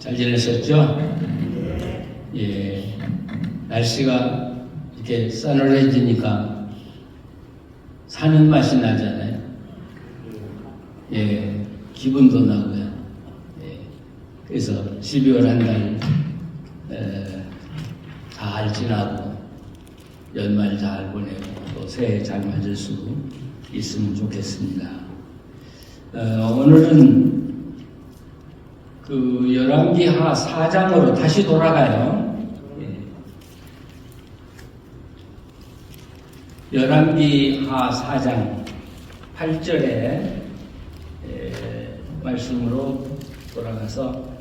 잘 지내셨죠? 예. 날씨가 이렇게 싸늘해지니까 사는 맛이 나잖아요. 예. 기분도 나고요. 예. 그래서 12월 한 달 잘 지나고 연말 잘 보내고 또 새해 잘 맞을 수 있으면 좋겠습니다. 오늘은 그 열왕기하 4장으로 다시 돌아가요. 열왕기하 4장 8절의 말씀으로 돌아가서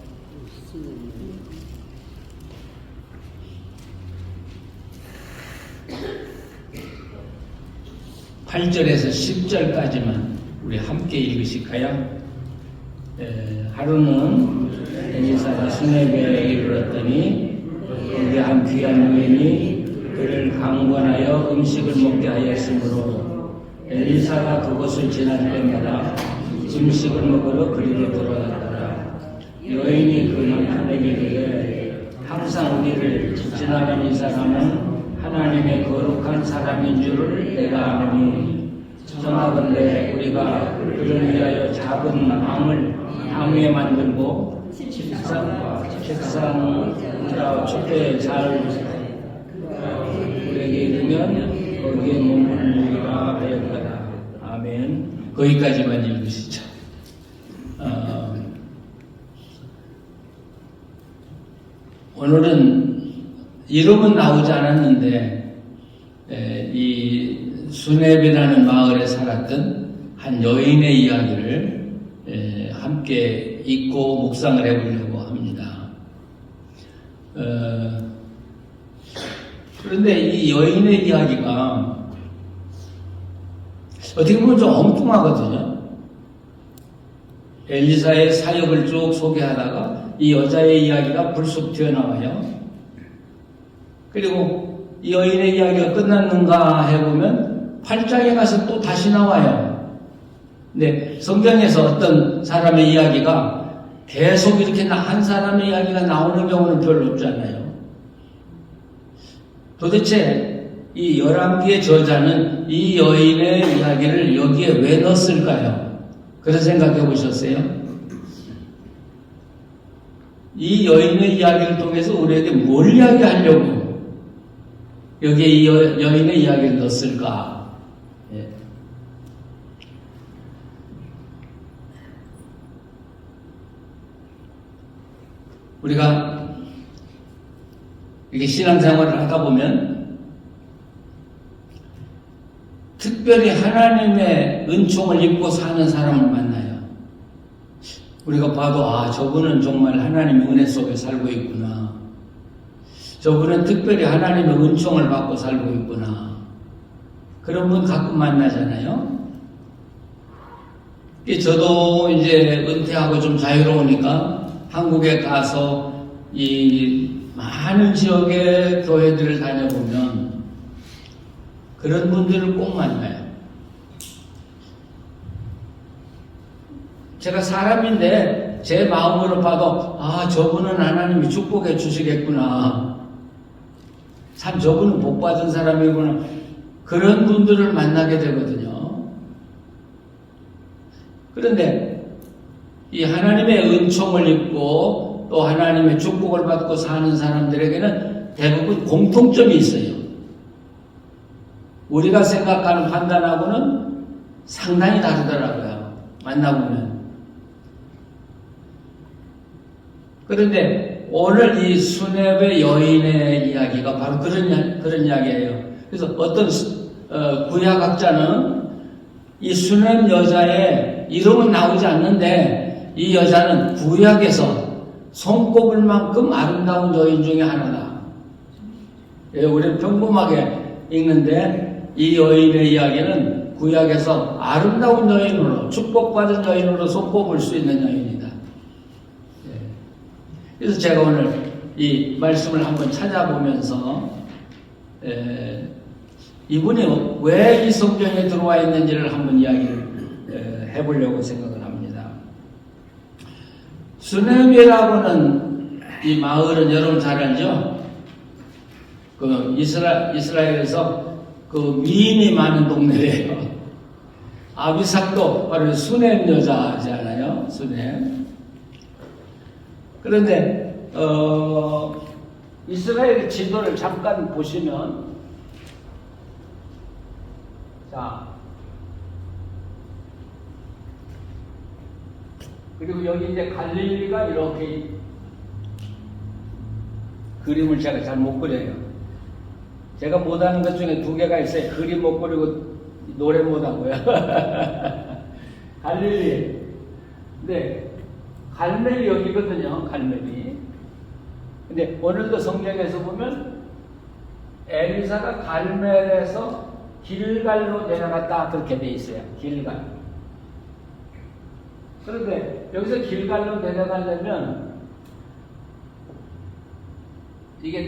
8절에서 10절까지만 우리 함께 읽으실까요? 하루는 엘리사가 수네베에 이르렀더니 거기 한 귀한 여인이 그를 강권하여 음식을 먹게 하였으므로 엘리사가 그곳을 지날 때마다 음식을 먹으러 그리로 들어갔더라. 여인이 그 남편에게 이르되 항상 우리를 지나가는 이 사람은 하나님의 거룩한 사람인 줄을 내가 아노니 청하건대 우리가 그를 위하여 작은 방을 위에 만들고 책상과 촛대에 잘 우리에게 이르면 거기에 머물리라 하였더라. 아멘. 거기까지만 읽으시죠. 오늘은 이름은 나오지 않았는데 이 수네베라는 마을에 살았던 한 여인의 이야기를 함께 읽고 묵상을 해보려고 합니다. 그런데 이 여인의 이야기가 어떻게 보면 좀 엉뚱하거든요. 엘리사의 사역을 쭉 소개하다가 이 여자의 이야기가 불쑥 튀어나와요. 그리고 이 여인의 이야기가 끝났는가 해보면 8장에 가서 또 다시 나와요. 근데 성경에서 어떤 사람의 이야기가 계속 이렇게 한 사람의 이야기가 나오는 경우는 별로 없잖아요. 도대체 이 열왕기의 저자는 이 여인의 이야기를 여기에 왜 넣었을까요? 그런 생각해 보셨어요? 이 여인의 이야기를 통해서 우리에게 뭘 이야기하려고 여기에 이 여인의 이야기를 넣었을까? 예. 우리가 이렇게 신앙생활을 하다 보면 특별히 하나님의 은총을 입고 사는 사람을 만나요. 우리가 봐도 저분은 정말 하나님의 은혜 속에 살고 있구나. 저분은 특별히 하나님의 은총을 받고 살고 있구나. 그런 분 가끔 만나잖아요. 저도 이제 은퇴하고 좀 자유로우니까 한국에 가서 이 많은 지역의 교회들을 다녀보면 그런 분들을 꼭 만나요. 제가 사람인데 제 마음으로 봐도 저분은 하나님이 축복해 주시겠구나. 참 저분은 복받은 사람이구나. 그런 분들을 만나게 되거든요. 그런데 이 하나님의 은총을 입고 또 하나님의 축복을 받고 사는 사람들에게는 대부분 공통점이 있어요. 우리가 생각하는 판단하고는 상당히 다르더라고요. 만나보면. 그런데 오늘 이 수네베 여인의 이야기가 바로 그런 이야기예요. 그래서 어떤 구약학자는 이 수넴 여자의 이름은 나오지 않는데 이 여자는 구약에서 손꼽을 만큼 아름다운 여인 중에 하나다. 우리는 평범하게 읽는데 이 여인의 이야기는 구약에서 아름다운 여인으로 축복받은 여인으로 손꼽을 수 있는 여인이다. 그래서 제가 오늘 이 말씀을 한번 찾아보면서 이분이 왜 이 성경에 들어와 있는지를 한번 이야기를 해보려고 생각을 합니다. 수넴이라고는 이 마을은 여러분 잘 알죠? 그 이스라엘에서 그 미인이 많은 동네래요. 아비삭도 바로 수넴 여자잖아요. 수넴. 그런데 이스라엘 지도를 잠깐 보시면, 자, 그리고 여기 이제 갈릴리가 이렇게, 그림을 제가 잘 못 그려요. 제가 못하는 것 중에 두 개가 있어요. 그림 못 그리고 노래 못하고요. 갈릴리. 네, 갈멜이 여기거든요. 갈멜이. 근데 오늘도 성경에서 보면 엘리사가 갈멜에서 길갈로 내려갔다 그렇게 돼 있어요. 길갈. 그런데 여기서 길갈로 내려가려면 이게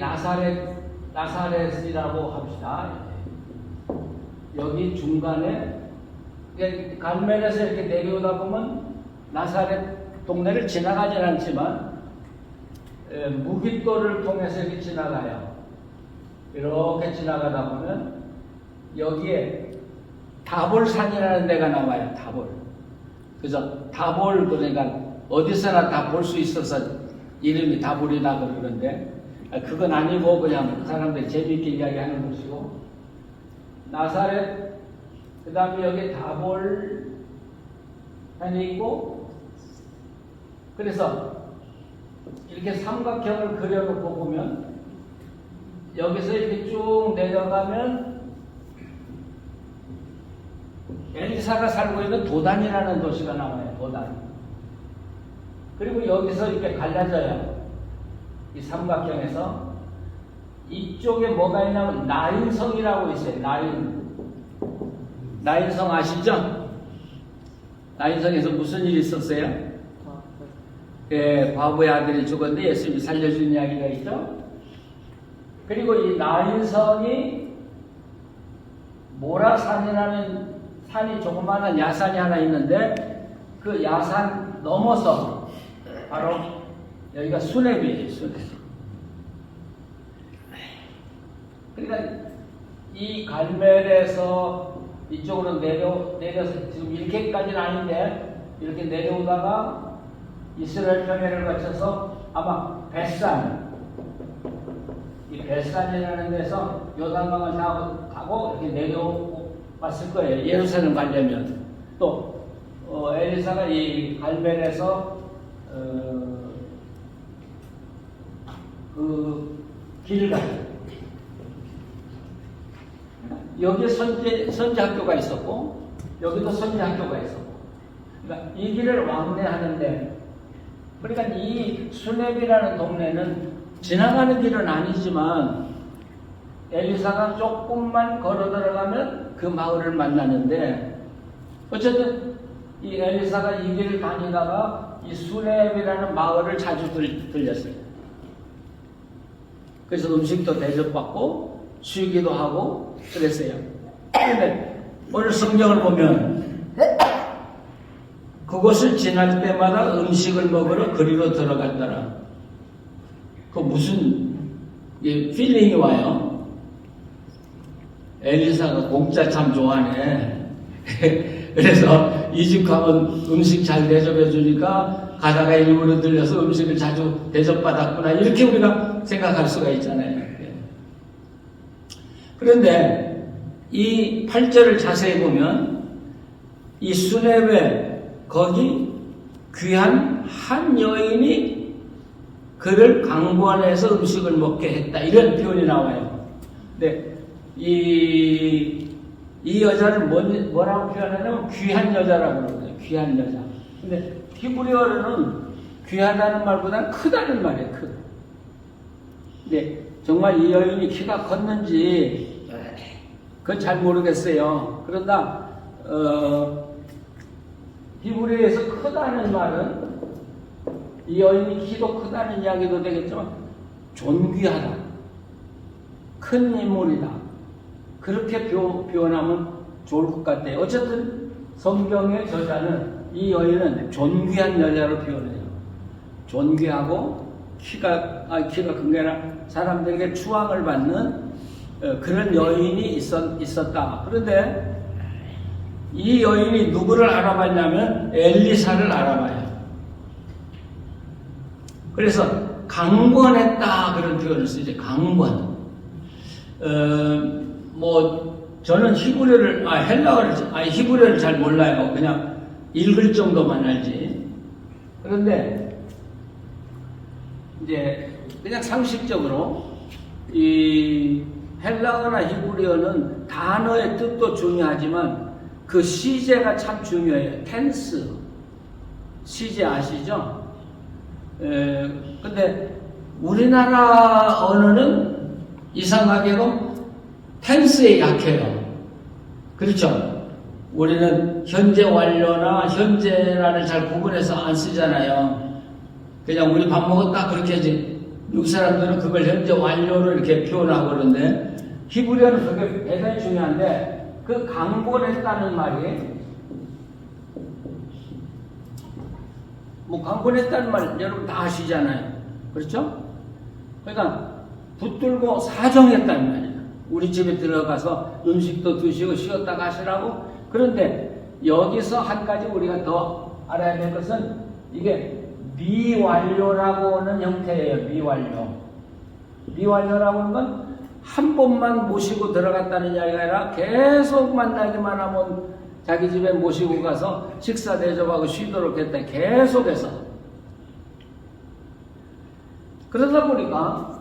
나사렛이라고 합시다. 여기 중간에 갈멜에서 이렇게 내려오다 보면 나사렛 동네를 지나가진 않지만 무깃돌을 통해서 이렇게 지나가요. 이렇게 지나가다 보면 여기에 다볼산이라는 데가 나와요. 다볼. 그래서 다볼, 그러니까 어디서나 다 볼 수 있어서 이름이 다볼이다 그러는데, 그건 아니고 그냥 사람들이 재미있게 이야기하는 것이고, 나사렛, 그 다음에 여기 다볼산이 있고, 그래서 이렇게 삼각형을 그려놓고 보면 여기서 이렇게 쭉 내려가면 엘리사가 살고 있는 도단이라는 도시가 나와요. 도단. 그리고 여기서 이렇게 갈라져요. 이 삼각형에서 이쪽에 뭐가 있냐면 나인성이라고 있어요. 나인성 아시죠? 나인성에서 무슨 일이 있었어요? 예, 과부의 아들이 죽었는데 예수님이 살려준 이야기가 있죠. 그리고 이 나인성이 모라산이라는 산이, 조그마한 야산이 하나 있는데 그 야산 넘어서 바로 여기가 수넴이에요. 수넴. 그러니까 이 갈멜에서 이쪽으로 내려서 지금 이렇게까지는 아닌데 이렇게 내려오다가 이스라엘 평야를 거쳐서 아마 벳산, 이 벳산이라는 데서 요단강을 타고 이렇게 내려왔을 거예요. 예루살렘 가려면. 또 엘리사가 이 갈멜에서 그 길갈, 여기에 선지 학교가 있었고 여기도 선지 학교가 있었고, 그러니까 이 길을 왕래하는데, 그러니까 이 수넴이라는 동네는 지나가는 길은 아니지만 엘리사가 조금만 걸어 들어가면 그 마을을 만나는데, 어쨌든 이 엘리사가 이 길을 다니다가 이 수넴이라는 마을을 자주 들렸어요. 그래서 음식도 대접받고 쉬기도 하고 그랬어요. 그런데 오늘 성경을 보면 그곳을 지날 때마다 음식을 먹으러 그리로 들어갔더라. 그 무슨 필링이 와요. 엘리사가 공짜 참 좋아하네. 그래서 이 집 가면 음식 잘 대접해 주니까 가다가 일부러 들려서 음식을 자주 대접받았구나, 이렇게 우리가 생각할 수가 있잖아요. 그런데 이 8절을 자세히 보면 이 수넴에 거기 귀한 한 여인이 그를 강권해서 음식을 먹게 했다, 이런 표현이 나와요. 근데 이 여자를 뭐라고 표현하냐면 귀한 여자라고 그러거든요. 귀한 여자. 근데 히브리어로는 귀하다는 말보다는 크다는 말이에요. 크다. 근데 정말 이 여인이 키가 컸는지 그건 잘 모르겠어요. 그러나 히브리어에서 크다는 말은 이 여인이 키도 크다는 이야기도 되겠지만 존귀하다, 큰 인물이다, 그렇게 표현하면 좋을 것 같아요. 어쨌든 성경의 저자는 이 여인은 존귀한 여자로 표현해요. 존귀하고 키가 큰 게 아니라 사람들에게 추앙을 받는 그런 여인이 있었다. 그런데 이 여인이 누구를 알아봤냐면 엘리사를 알아봐요. 그래서 강권했다 그런 표현을 쓰죠. 강권. 저는 히브리어를 잘 몰라요. 그냥 읽을 정도만 알지. 그런데 이제 그냥 상식적으로 이 헬라어나 히브리어는 단어의 뜻도 중요하지만 그 시제가 참 중요해요. 텐스. 시제 아시죠? 근데 우리나라 언어는 이상하게도 텐스에 약해요. 그렇죠? 우리는 현재 완료나 현재라를 잘 구분해서 안 쓰잖아요. 그냥 우리 밥 먹었다 그렇게 하지. 미국 사람들은 그걸 현재 완료로 이렇게 표현하고 그러는데 히브리어는 그게 대단히 중요한데 그 강권했다는 말이 강권했다는 말 여러분 다 아시잖아요. 그렇죠? 그러니까 붙들고 사정했다는 말이에요. 우리 집에 들어가서 음식도 드시고 쉬었다 가시라고. 그런데 여기서 한 가지 우리가 더 알아야 될 것은 이게 미완료라고 하는 형태예요. 미완료라고 하는 건 한 번만 모시고 들어갔다는 이야기가 아니라 계속 만나기만 하면 자기 집에 모시고 가서 식사 대접하고 쉬도록 했다. 계속해서. 그러다 보니까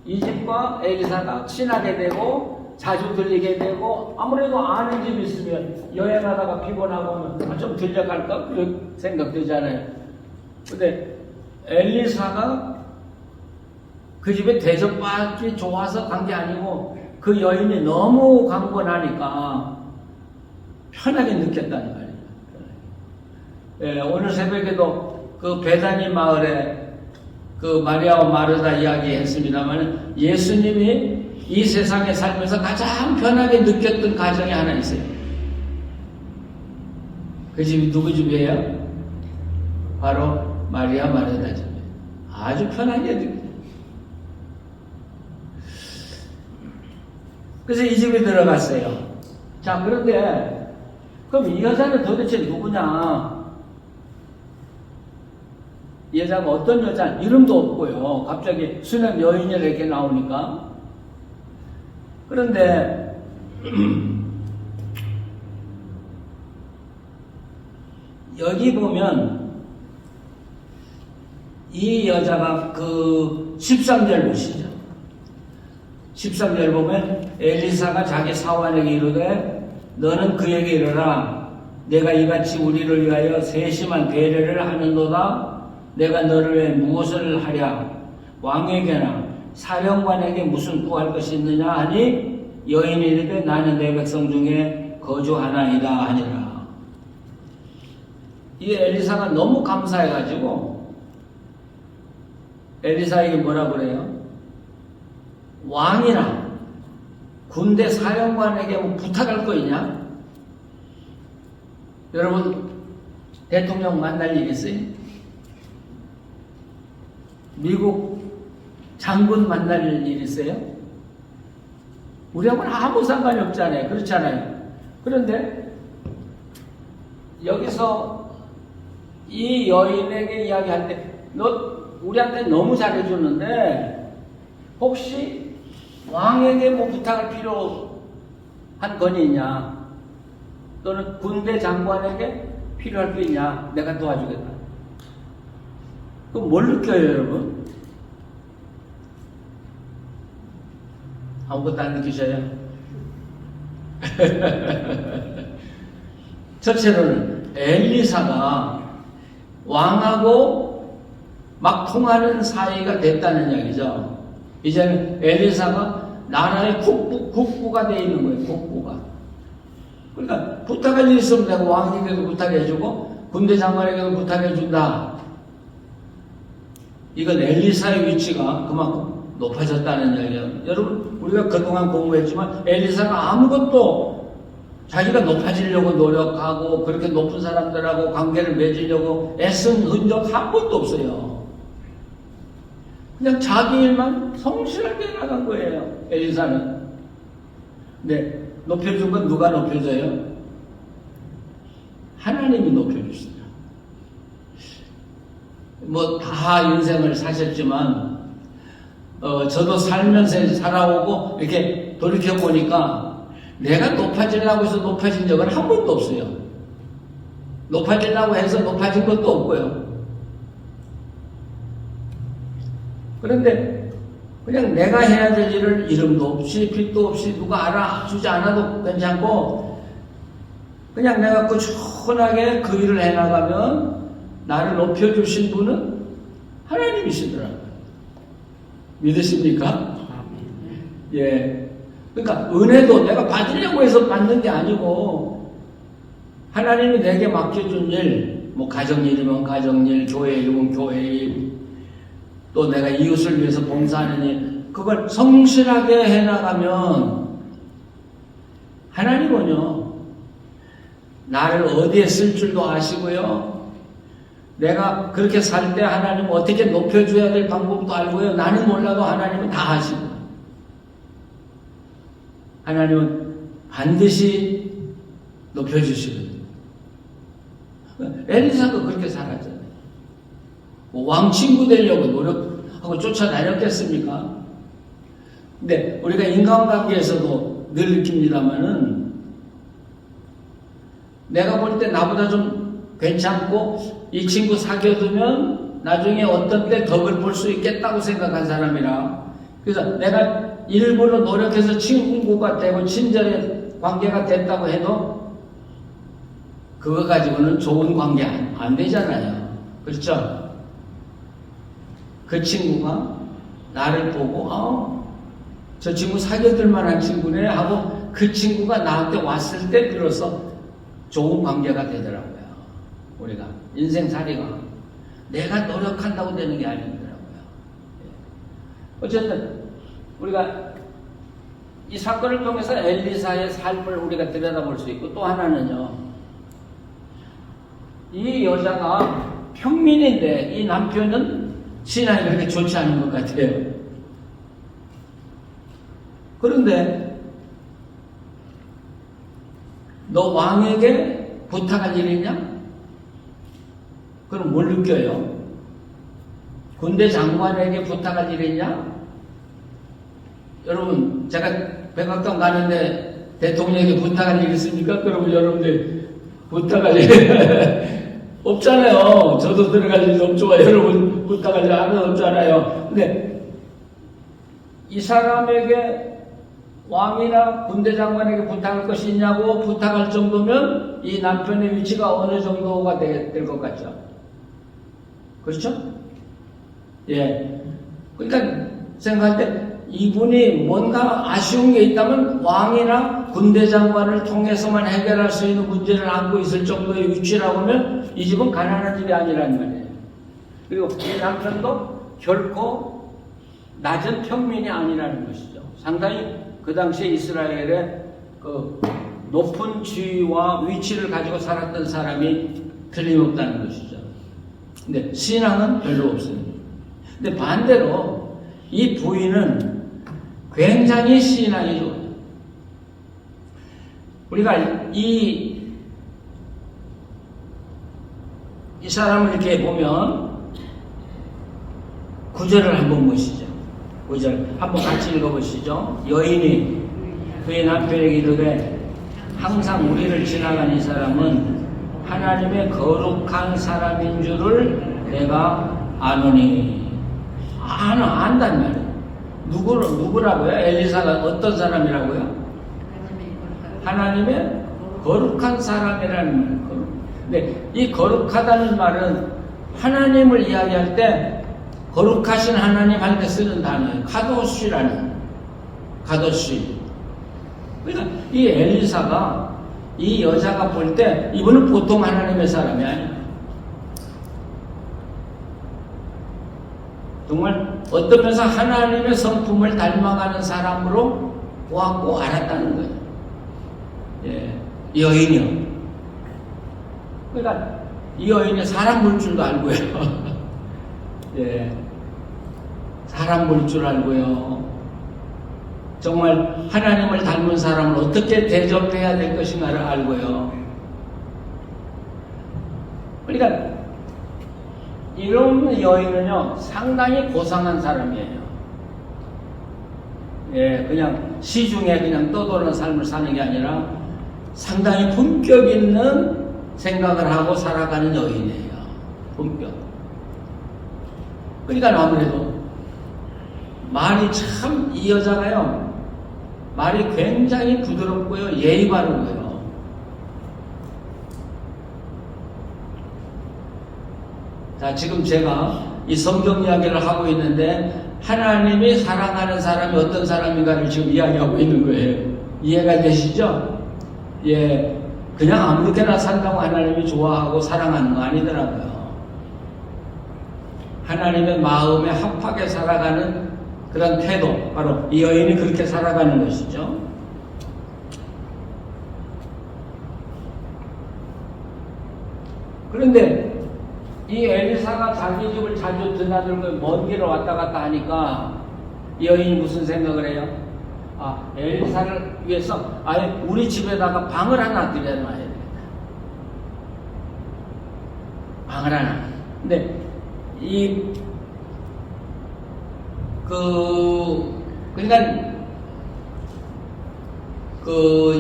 이 집과 엘리사가 친하게 되고 자주 들리게 되고 아무래도 아는 집이 있으면 여행하다가 피곤하고 좀 들려갈까? 그런 생각 들잖아요. 근데 엘리사가 그 집에 대접받기 좋아서 간 게 아니고 그 여인이 너무 강권하니까 편하게 느꼈다는 말이에요. 예, 오늘 새벽에도 그 베다니 마을에 그 마리아와 마르다 이야기했습니다만 예수님이 이 세상에 살면서 가장 편하게 느꼈던 가정이 하나 있어요. 그 집이 누구 집이에요? 바로 마리아 마르다 집이에요. 아주 편하게 느껴요. 그래서 이 집에 들어갔어요. 자, 그런데 그럼 이 여자는 도대체 누구냐? 이 여자가 어떤 여자? 이름도 없고요. 갑자기 수냄 여인이 이렇게 나오니까. 그런데 여기 보면 이 여자가 그 13절 보시죠. 13절 보면 엘리사가 자기 사환에게 이르되 너는 그에게 이르라 내가 이같이 우리를 위하여 세심한 배려를 하는도다. 내가 너를 위해 무엇을 하랴? 왕에게나 사령관에게 무슨 구할 것이 있느냐 하니 여인이 이르되 나는 내 백성 중에 거주하나이다 하니라. 이 엘리사가 너무 감사해가지고 엘리사에게 뭐라 그래요? 왕이나 군대 사령관에게 뭐 부탁할 거 있냐? 여러분 대통령 만날 일 있어요? 미국 장군 만날 일 있어요? 우리하고는 아무 상관이 없잖아요. 그렇잖아요. 그런데 여기서 이 여인에게 이야기할 때 너 우리한테 너무 잘해주는데 혹시 왕에게 뭐 부탁할 필요한 건이 있냐? 또는 군대 장관에게 필요할 게 있냐? 내가 도와주겠다. 그럼 뭘 느껴요, 여러분? 아무것도 안 느끼셔요? 첫째로는 엘리사가 왕하고 막 통하는 사이가 됐다는 이야기죠. 이제는 엘리사가 나라의 국부가 되어 있는 거예요. 국부가. 그러니까 부탁할 일 있으면 내가 왕에게도 부탁해주고 군대 장관에게도 부탁해준다. 이건 엘리사의 위치가 그만큼 높아졌다는 이야기예요. 여러분 우리가 그동안 공부했지만 엘리사가 아무것도 자기가 높아지려고 노력하고 그렇게 높은 사람들하고 관계를 맺으려고 애쓴 흔적 한 번도 없어요. 그냥 자기 일만 성실하게 나간 거예요. 엘리사는. 네, 높여준 건 누가 높여줘요? 하나님이 높여주시더라. 뭐 다 인생을 사셨지만 저도 살면서 살아오고 이렇게 돌이켜보니까 내가 높아지려고 해서 높아진 적은 한 번도 없어요. 높아지려고 해서 높아진 것도 없고요. 그런데 그냥 내가 해야 될 일을 이름도 없이 빛도 없이 누가 알아주지 않아도 괜찮고 그냥 내가 꾸준하게 그 일을 해나가면 나를 높여주신 분은 하나님이시더라고요. 믿으십니까? 예. 그러니까 은혜도 내가 받으려고 해서 받는 게 아니고 하나님이 내게 맡겨준 일, 뭐 가정일이면 가정일, 교회일이면 교회일, 또 내가 이웃을 위해서 봉사하는 일, 그걸 성실하게 해나가면 하나님은요 나를 어디에 쓸 줄도 아시고요, 내가 그렇게 살 때 하나님은 어떻게 높여줘야 될 방법도 알고요, 나는 몰라도 하나님은 다 아시고 하나님은 반드시 높여주시거든요. 엘리사도 그렇게 살았잖아요. 뭐 왕친구 되려고 노력하고 쫓아다녔겠습니까? 근데 우리가 인간관계에서도 늘 느낍니다만은 내가 볼 때 나보다 좀 괜찮고 이 친구 사귀어두면 나중에 어떤 때 덕을 볼 수 있겠다고 생각한 사람이라, 그래서 내가 일부러 노력해서 친구가 되고 친절의 관계가 됐다고 해도 그거 가지고는 좋은 관계 안 되잖아요. 그렇죠? 그 친구가 나를 보고 저 친구 사귀어들 만한 친구네 하고 그 친구가 나한테 왔을 때 비로소 좋은 관계가 되더라고요. 우리가 인생살이가 내가 노력한다고 되는 게 아니더라고요. 어쨌든 우리가 이 사건을 통해서 엘리사의 삶을 우리가 들여다볼 수 있고, 또 하나는요, 이 여자가 평민인데 이 남편은 신앙이 그렇게 좋지 않은 것 같아요. 그런데 너 왕에게 부탁할 일 있냐? 그럼 뭘 느껴요? 군대 장관에게 부탁할 일 있냐? 여러분, 제가 백악관 가는데 대통령에게 부탁할 일 있습니까? 그러면 여러분들 부탁할 일 없잖아요. 저도 들어갈 일도 없죠. 여러분 부탁할 일 하나도 없잖아요. 근데 이 사람에게 왕이나 군대 장관에게 부탁할 것이 있냐고 부탁할 정도면 이 남편의 위치가 어느 정도가 될 것 같죠? 그렇죠? 예. 그러니까 생각할 때 이분이 뭔가 아쉬운 게 있다면 왕이나 군대 장관을 통해서만 해결할 수 있는 문제를 안고 있을 정도의 위치라고 하면 이 집은 가난한 집이 아니라는 말이에요. 그리고 이 남편도 결코 낮은 평민이 아니라는 것이죠. 상당히 그 당시에 이스라엘의 그 높은 지위와 위치를 가지고 살았던 사람이 틀림없다는 것이죠. 근데 신앙은 별로 없습니다. 근데 반대로 이 부인은 굉장히 신앙이 좋아요. 우리가 이 사람을 이렇게 보면 구절을 한번 보시죠. 구절 한번 같이 읽어보시죠. 여인이 그의 남편에게 이르되 항상 우리를 지나간 이 사람은 하나님의 거룩한 사람인 줄을 내가 아노니. 안단 말이에요. 누구라고요? 엘리사가 어떤 사람이라고요? 하나님의 거룩한 사람이라는 말. 근데 이 거룩하다는 말은 하나님을 이야기할 때 거룩하신 하나님 할 때 쓰는 단어예요. 카도시라는. 카도시. 그러니까 이 엘리사가 이 여자가 볼 때 이분은 보통 하나님의 사람이 아니에요. 정말 어떤 면에서 하나님의 성품을 닮아가는 사람으로 보았고 알았다는 거예요. 예. 이 여인이요. 그러니까 이 여인이 사람 볼 줄도 알고요. 예, 사람 볼 줄 알고요. 정말 하나님을 닮은 사람을 어떻게 대접해야 될 것인가를 알고요. 그러니까 이런 여인은요 상당히 고상한 사람이에요. 예, 그냥 시중에 그냥 떠도는 삶을 사는 게 아니라 상당히 품격 있는 생각을 하고 살아가는 여인이에요. 품격. 그러니까 아무래도 말이 참 이 여자가요 말이 굉장히 부드럽고요 예의 바르고요. 자, 지금 제가 이 성경 이야기를 하고 있는데 하나님이 사랑하는 사람이 어떤 사람인가를 지금 이야기하고 있는 거예요. 이해가 되시죠? 예, 그냥 아무렇게나 산다고 하나님이 좋아하고 사랑하는 거 아니더라고요. 하나님의 마음에 합하게 살아가는 그런 태도, 바로 이 여인이 그렇게 살아가는 것이죠. 그런데 이 엘리사가 자기 집을 자주 드나들고 먼 길을 왔다 갔다 하니까 이 여인이 무슨 생각을 해요? 아, 엘리사를 위해서 아예 우리 집에다가 방을 하나 들여놔야 되겠다. 방을 하나. 근데 그러니까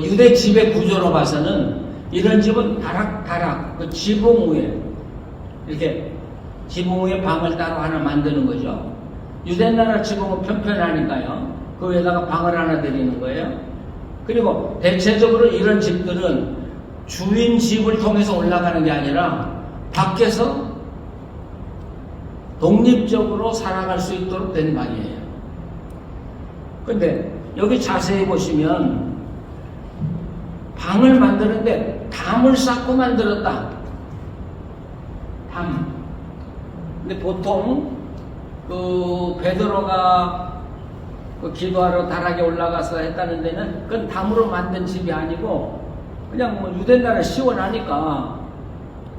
유대 집의 구조로 봐서는 이런 집은 다락다락 그 지붕 위에 이렇게 지붕 위에 방을 따로 하나 만드는 거죠. 유대나라 지붕은 편편하니까요. 그 위에다가 방을 하나 드리는 거예요. 그리고 대체적으로 이런 집들은 주인 집을 통해서 올라가는 게 아니라 밖에서 독립적으로 살아갈 수 있도록 된 방이에요. 근데 여기 자세히 보시면 방을 만드는데 담을 쌓고 만들었다. 담. 근데 보통 베드로가 기도하러 다락에 올라가서 했다는 데는 그건 담으로 만든 집이 아니고 그냥 뭐 유대나라 시원하니까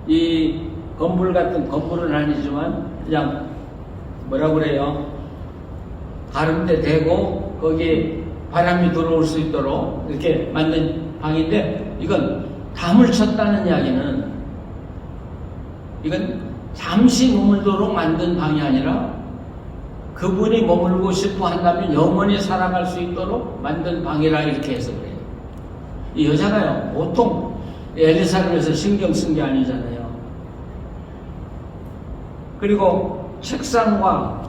이 건물 같은 건물은 아니지만 그냥 뭐라 그래요? 가름대 대고 거기에 바람이 들어올 수 있도록 이렇게 만든 방인데 이건 담을 쳤다는 이야기는 이건 잠시 머물도록 만든 방이 아니라 그분이 머물고 싶어 한다면 영원히 살아갈 수 있도록 만든 방이라 이렇게 해서 그래요. 이 여자가요 보통 엘리사를 위해서 신경 쓴 게 아니잖아요. 그리고 책상과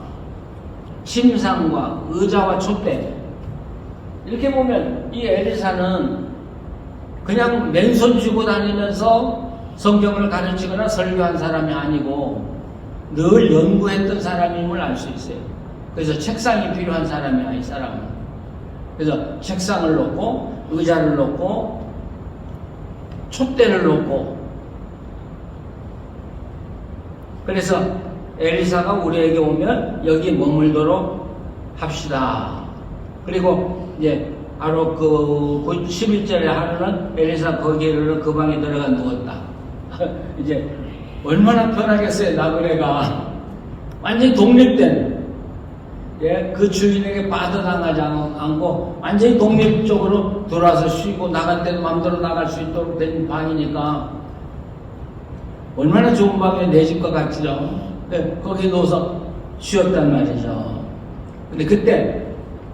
침상과 의자와 촛대 이렇게 보면 이 엘리사는 그냥 맨손 쥐고 다니면서 성경을 가르치거나 설교한 사람이 아니고 늘 연구했던 사람임을 알 수 있어요. 그래서 책상이 필요한 사람이야, 이 사람은. 그래서 책상을 놓고 의자를 놓고 촛대를 놓고 그래서 엘리사가 우리에게 오면 여기 머물도록 합시다. 그리고 이제 바로 11절에 하루는 엘리사 거기를 그 방에 들어가 누웠다. 이제 얼마나 편하겠어요, 나그네가. 완전히 독립된, 예, 그 주인에게 빠져나가지 않고 완전히 독립적으로 들어와서 쉬고 나갈 때도 마음대로 나갈 수 있도록 된 방이니까 얼마나 좋은 방에 내 집과 같죠. 거기 누워서 쉬었단 말이죠. 근데 그때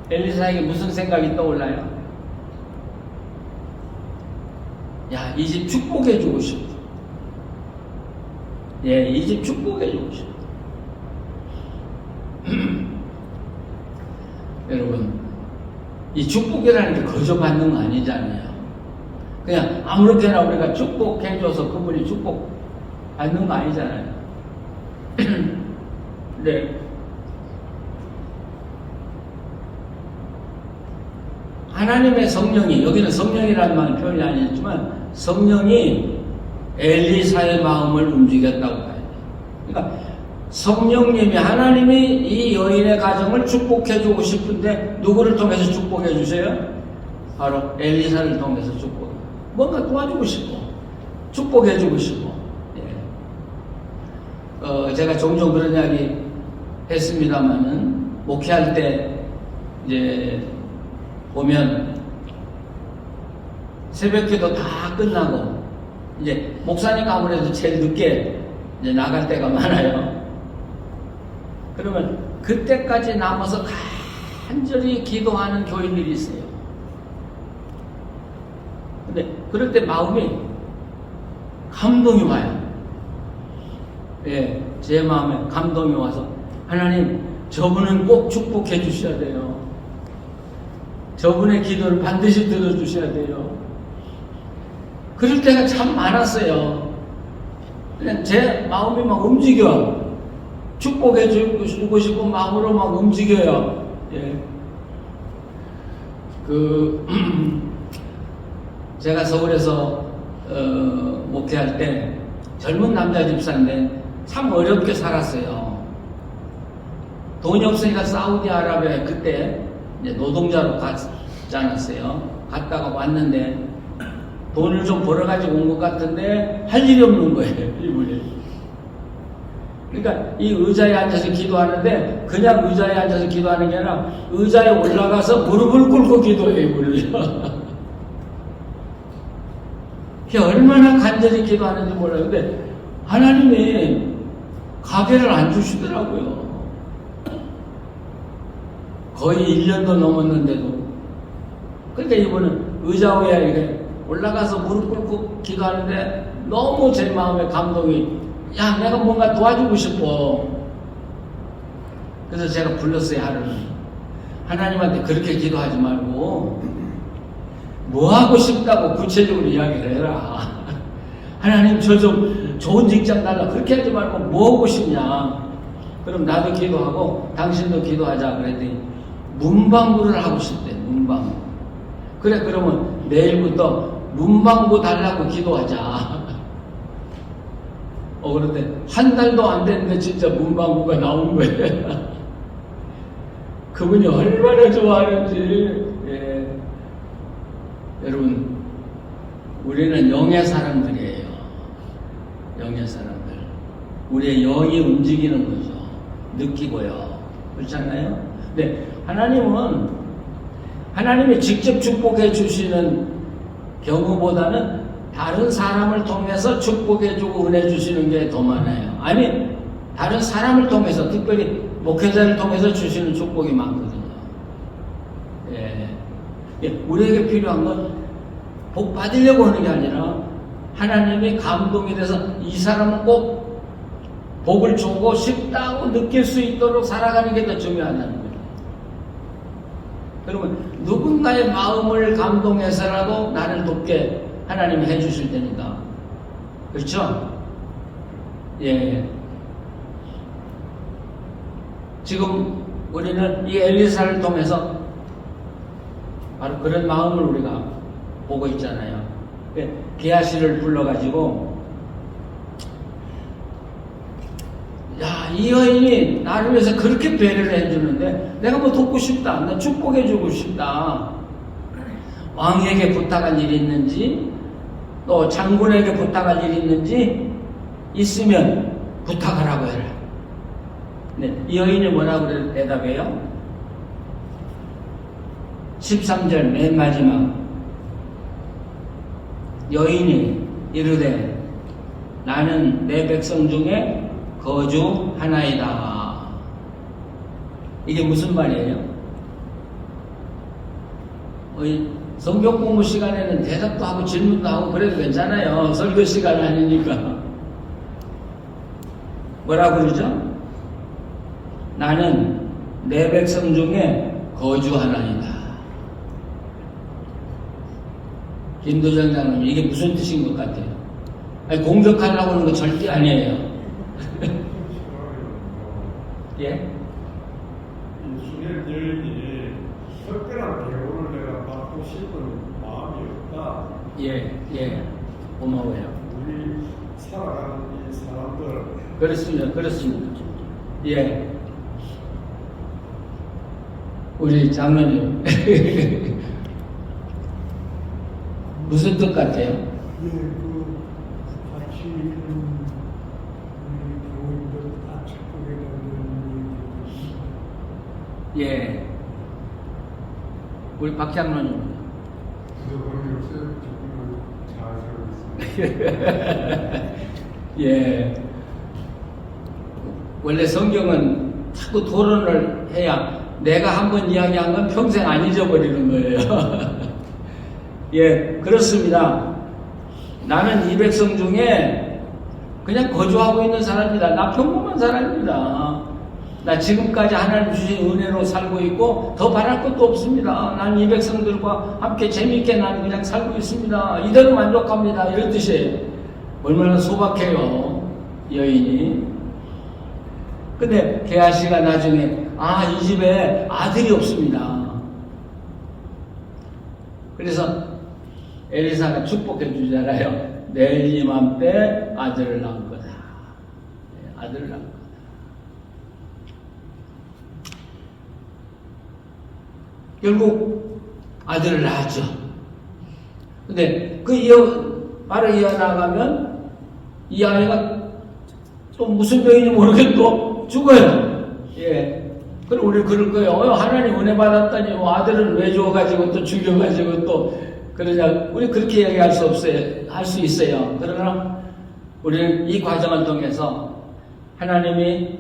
엘리사에게 무슨 생각이 떠올라요? 야, 이 집 축복해주고 싶어. 예, 이 집 축복해주고 싶어. 여러분, 이 축복이라는 게 거저 받는 거 아니잖아요. 그냥 아무렇게나 우리가 축복해줘서 그분이 축복 받는 거 아니잖아요. 네. 하나님의 성령이, 여기는 성령이라는 말은 표현이 아니지만 성령이 엘리사의 마음을 움직였다고 봐야 돼요. 그러니까 성령님이, 하나님이 이 여인의 가정을 축복해주고 싶은데 누구를 통해서 축복해 주세요? 바로 엘리사를 통해서 축복해요. 뭔가 도와주고 싶고 축복해주고 싶고. 제가 종종 그런 이야기 했습니다만은 목회할 때 이제 보면 새벽기도 다 끝나고 이제 목사니까 아무래도 제일 늦게 이제 나갈 때가 많아요. 그러면 그때까지 남아서 간절히 기도하는 교인들이 있어요. 근데 그럴 때 마음이 감동이 와요. 예, 제 마음에 감동이 와서 하나님 저분은 꼭 축복해 주셔야 돼요. 저분의 기도를 반드시 들어주셔야 돼요. 그럴 때가 참 많았어요. 그냥 제 마음이 막 움직여. 축복해 주고 싶은 마음으로 막 움직여요. 예. 제가 서울에서 목회할 때 젊은 남자 집사인데 참 어렵게 살았어요. 돈이 없으니까 사우디아라비아에 그때 이제 노동자로 갔지 않았어요. 갔다가 왔는데 돈을 좀 벌어가지고 온 것 같은데 할 일이 없는 거예요, 이분이. 그러니까 이 의자에 앉아서 기도하는데 그냥 의자에 앉아서 기도하는 게 아니라 의자에 올라가서 무릎을 꿇고 기도해요, 이분을요. 그게 얼마나 간절히 기도하는지 몰라요. 근데 하나님이 가게를 안 주시더라고요. 거의 1년도 넘었는데도. 그러니까 이분은 의자 위에 이렇게 올라가서 무릎 꿇고 기도하는데 너무 제 마음에 감동이, 야, 내가 뭔가 도와주고 싶어. 그래서 제가 불렀어요, 하루는. 하나님한테 그렇게 기도하지 말고 뭐 하고 싶다고 구체적으로 이야기를 해라. 하나님 저 좀 좋은 직장 달라. 그렇게 하지 말고 뭐 하고 싶냐. 그럼 나도 기도하고 당신도 기도하자. 그랬더니 문방구를 하고 싶대. 문방구. 그래, 그러면 내일부터 문방구 달라고 기도하자. 그런데 한 달도 안 됐는데 진짜 문방구가 나온 거예요. 그분이 얼마나 좋아하는지. 예. 여러분, 우리는 영의 사람들이에요. 영의 사람들. 우리의 영이 움직이는 거죠. 느끼고요. 그렇지 않나요? 근데 하나님이 직접 축복해 주시는 경우보다는 다른 사람을 통해서 축복해주고 은혜 주시는 게 더 많아요. 아니, 다른 사람을 통해서, 특별히 목회자를 통해서 주시는 축복이 많거든요. 예. 우리에게 필요한 건 복 받으려고 하는 게 아니라 하나님이 감동이 돼서 이 사람은 꼭 복을 주고 싶다고 느낄 수 있도록 살아가는 게 더 중요하다는 거예요. 그러면 누군가의 마음을 감동해서라도 나를 돕게 하나님이 해주실 테니까. 그렇죠? 예. 지금 우리는 이 엘리사를 통해서 바로 그런 마음을 우리가 보고 있잖아요. 게하시를 불러가지고, 야, 이 여인이 나를 위해서 그렇게 배려를 해주는데 내가 뭐 돕고 싶다. 나 축복해주고 싶다. 왕에게 부탁할 일이 있는지, 또 장군에게 부탁할 일이 있는지 있으면 부탁하라고 해라. 네, 이 여인이 뭐라고 대답해요? 13절 맨 마지막. 여인이 이르되 나는 내 백성 중에 거주하나이다. 이게 무슨 말이에요? 성경 공부 시간에는 대답도 하고 질문도 하고 그래도 괜찮아요. 설교 시간 아니니까. 뭐라고 그러죠? 나는 내 백성 중에 거주하나이다. 김도정 장님, 이게 무슨 뜻인 것 같아요? 아니, 공격하려고 하는 거 절대 아니에요. 예? 이순엘 여인이 특별한 대우를 내가 받고 싶은 마음이 없다. 예. 고마워요. 우리 살아가는 이 사람들. 그렇습니다. 예. 우리 장로님. 무슨 뜻 같아요? 예, 그 같이 있는 우리 교인들 다 축복해 달라는 얘기. 예. 우리 박 장로님. 그거는 요새 조금 잘 살고 있습니다. 예. 원래 성경은 자꾸 토론을 해야 내가 한번 이야기한 건 평생 안 잊어버리는 거예요. 예, 그렇습니다. 나는 이 백성 중에 그냥 거주하고 있는 사람이다. 나 평범한 사람입니다. 나 지금까지 하나님 주신 은혜로 살고 있고 더 바랄 것도 없습니다. 난 이 백성들과 함께 재미있게 나는 그냥 살고 있습니다. 이대로 만족합니다. 이런 뜻이에요. 얼마나 소박해요, 여인이. 근데 게하시가 나중에 이 집에 아들이 없습니다. 그래서 엘리사가 축복해 주잖아요. 내일 이맘때 아들을 낳을 거다. 아들을 낳을 거다. 결국 아들을 낳았죠. 근데 바로 이어나가면 이 아이가 또 무슨 병인지 모르겠고 죽어요. 예. 그럼 우리 그럴 거예요. 하나님 은혜 받았다니 아들은 왜 줘가지고 또 죽여가지고 또 그러냐. 우리 그렇게 얘기할 수 없어요. 할 수 있어요. 그러나 우리는 이 과정을 통해서 하나님이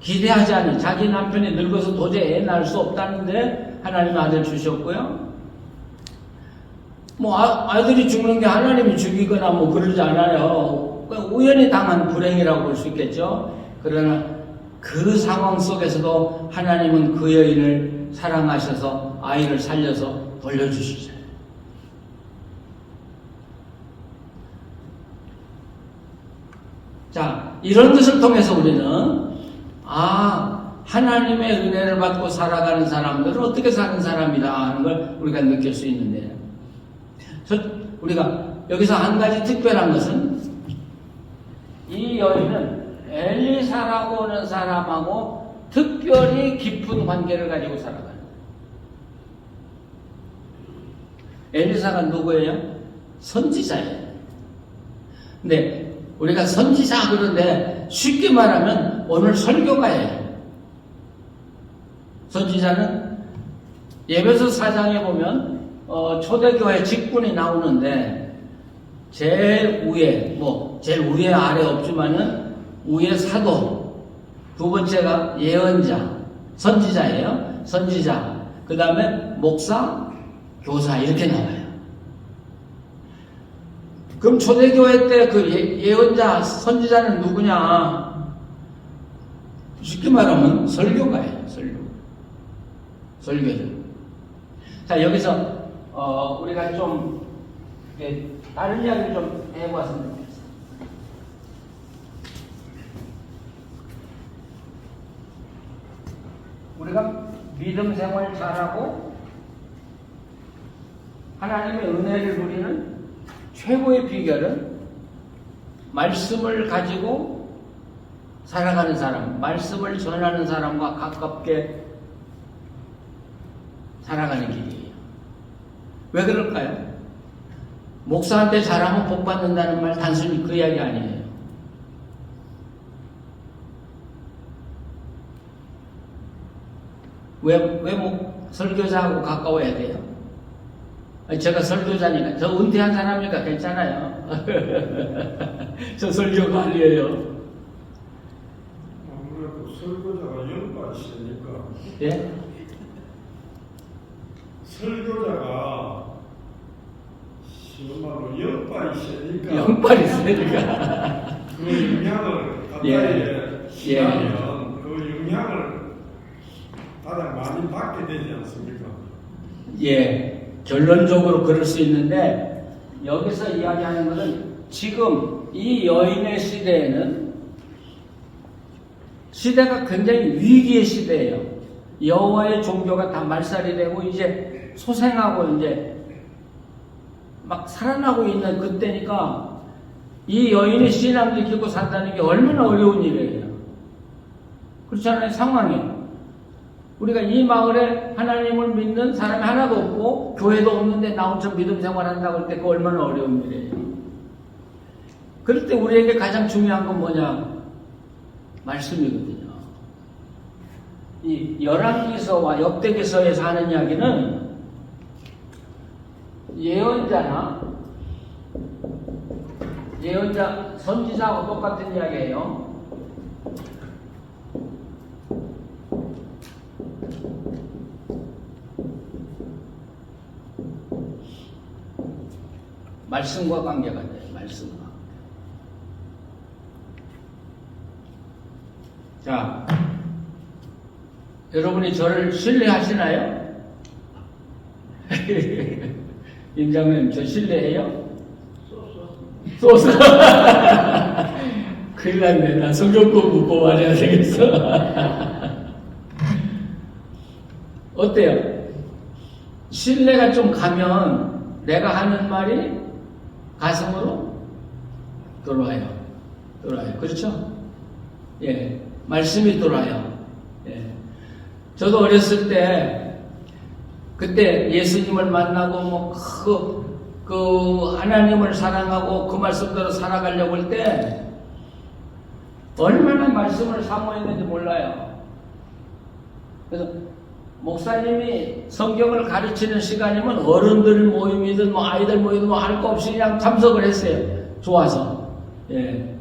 기대하지 않은 자기 남편이 늙어서 도저히 애 낳을 수 없다는데 하나님 아들 주셨고요. 아들이 죽는 게 하나님이 죽이거나 그러지 않아요. 우연히 당한 불행이라고 볼 수 있겠죠. 그러나 그 상황 속에서도 하나님은 그 여인을 사랑하셔서 아이를 살려서 돌려주시죠. 자, 이런 것을 통해서 우리는 하나님의 은혜를 받고 살아가는 사람들은 어떻게 사는 사람이다 하는 걸 우리가 느낄 수 있는데, 우리가 여기서 한 가지 특별한 것은 이 여인은 엘리사라고 하는 사람하고 특별히 깊은 관계를 가지고 살아가요. 엘리사가 누구예요? 선지자예요. 근데 우리가 선지자 그런데 쉽게 말하면 오늘 설교가예요. 선지자는 예배서 4장에 보면 초대교회 직분이 나오는데 제일 위에 아래 없지만은 위에 사도, 두 번째가 예언자, 선지자예요. 선지자, 그 다음에 목사, 교사 이렇게 나와요. 그럼 초대교회 때 그 예언자, 선지자는 누구냐? 쉽게 말하면 설교가예요. 설교자. 자, 여기서 우리가 좀 다른 이야기를 좀 해보았으면 좋겠어요. 우리가 믿음 생활 잘하고 하나님의 은혜를 누리는 최고의 비결은 말씀을 가지고 살아가는 사람, 말씀을 전하는 사람과 가깝게 살아가는 길이에요. 왜 그럴까요? 목사한테 잘하면 복 받는다는 말 단순히 그 이야기 아니에요. 왜 설교자하고 가까워야 돼요? 제가 설교자니까, 저 은퇴한 사람이니까 괜찮아요. 저 설교가 아니에요. 아무래도 설교자가 연관이 있으니까. 예? 설교자가 쉬운 말로 연발이 세니까 연발이 세니까 그 영향을 가까이에 시하면 그 영향을 가장 많이 받게 되지 않습니까? 예, 결론적으로 그럴 수 있는데 여기서 이야기하는 것은 지금 이 여인의 시대에는 시대가 굉장히 위기의 시대예요. 여호와의 종교가 다 말살이 되고 이제 소생하고 이제 막 살아나고 있는 그때니까 이 여인의 신앙 지키고 산다는 게 얼마나 어려운 일이에요. 그렇잖아요. 상황이. 우리가 이 마을에 하나님을 믿는 사람이 하나도 없고 교회도 없는데 나 혼자 믿음 생활한다고 할 때 그 얼마나 어려운 일이에요. 그럴 때 우리에게 가장 중요한 건 뭐냐? 말씀이거든요. 이 열왕기서와 역대기서에서 하는 이야기는 예언자, 선지자하고 똑같은 이야기예요. 말씀과 관계가 돼요. 말씀과. 자, 여러분이 저를 신뢰하시나요? 임장님, 저 신뢰해요? 쏘쏘. 큰일 났네. 나 성경 공부 꼭 말해야 되겠어. 어때요? 신뢰가 좀 가면 내가 하는 말이 가슴으로 돌아와요. 그렇죠? 예. 말씀이 돌아요. 예. 저도 어렸을 때, 그때 예수님을 만나고, 그 하나님을 사랑하고 그 말씀대로 살아가려고 할 때, 얼마나 말씀을 사모했는지 몰라요. 그래서, 목사님이 성경을 가르치는 시간이면 어른들 모임이든 아이들 모임이든 할 거 없이 그냥 참석을 했어요. 좋아서. 예.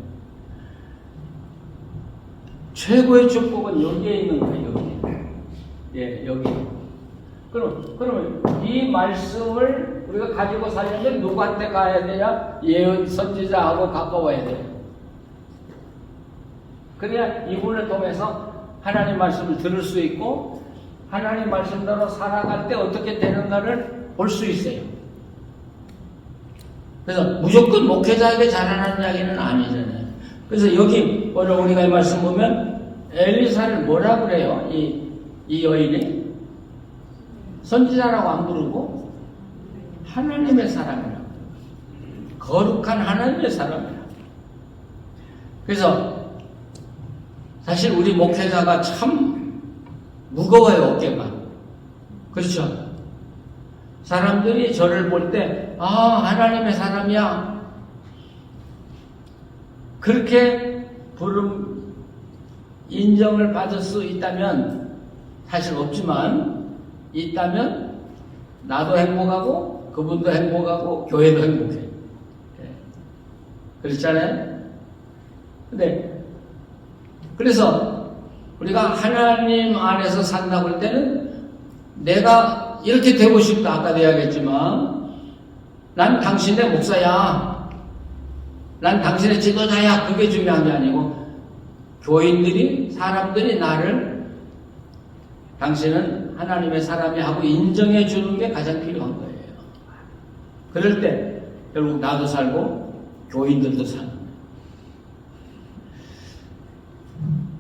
최고의 축복은 여기에 있는 거예요, 여기. 예, 여기. 그러면 이 말씀을 우리가 가지고 살려면 누구한테 가야 되냐? 예언 선지자하고 가까워야 돼요. 그래야 이분을 통해서 하나님 말씀을 들을 수 있고 하나님 말씀대로 살아갈 때 어떻게 되는가를 볼 수 있어요. 그래서 무조건 목회자에게 잘하는 이야기는 아니잖아요. 그래서 여기 오늘 우리가 이 말씀 보면 엘리사를 뭐라 그래요? 이 여인이 선지자라고 안 부르고 하나님의 사람이라고, 거룩한 하나님의 사람이라고. 그래서 사실 우리 목회자가 참 무거워요, 어깨가. 그렇죠? 사람들이 저를 볼 때, 하나님의 사람이야. 그렇게 인정을 받을 수 있다면, 사실 없지만, 있다면, 나도 행복하고, 그분도 행복하고, 교회도 행복해. 그렇잖아요? 그래서, 우리가 하나님 안에서 산다고 할 때는, 내가 이렇게 되고 싶다. 아까도 이야기했지만, 난 당신의 목사야. 난 당신의 지도자야. 그게 중요한 게 아니고, 교인들이, 사람들이 나를 당신은 하나님의 사람이 하고 인정해 주는 게 가장 필요한 거예요. 그럴 때 결국 나도 살고 교인들도 사는 거예요.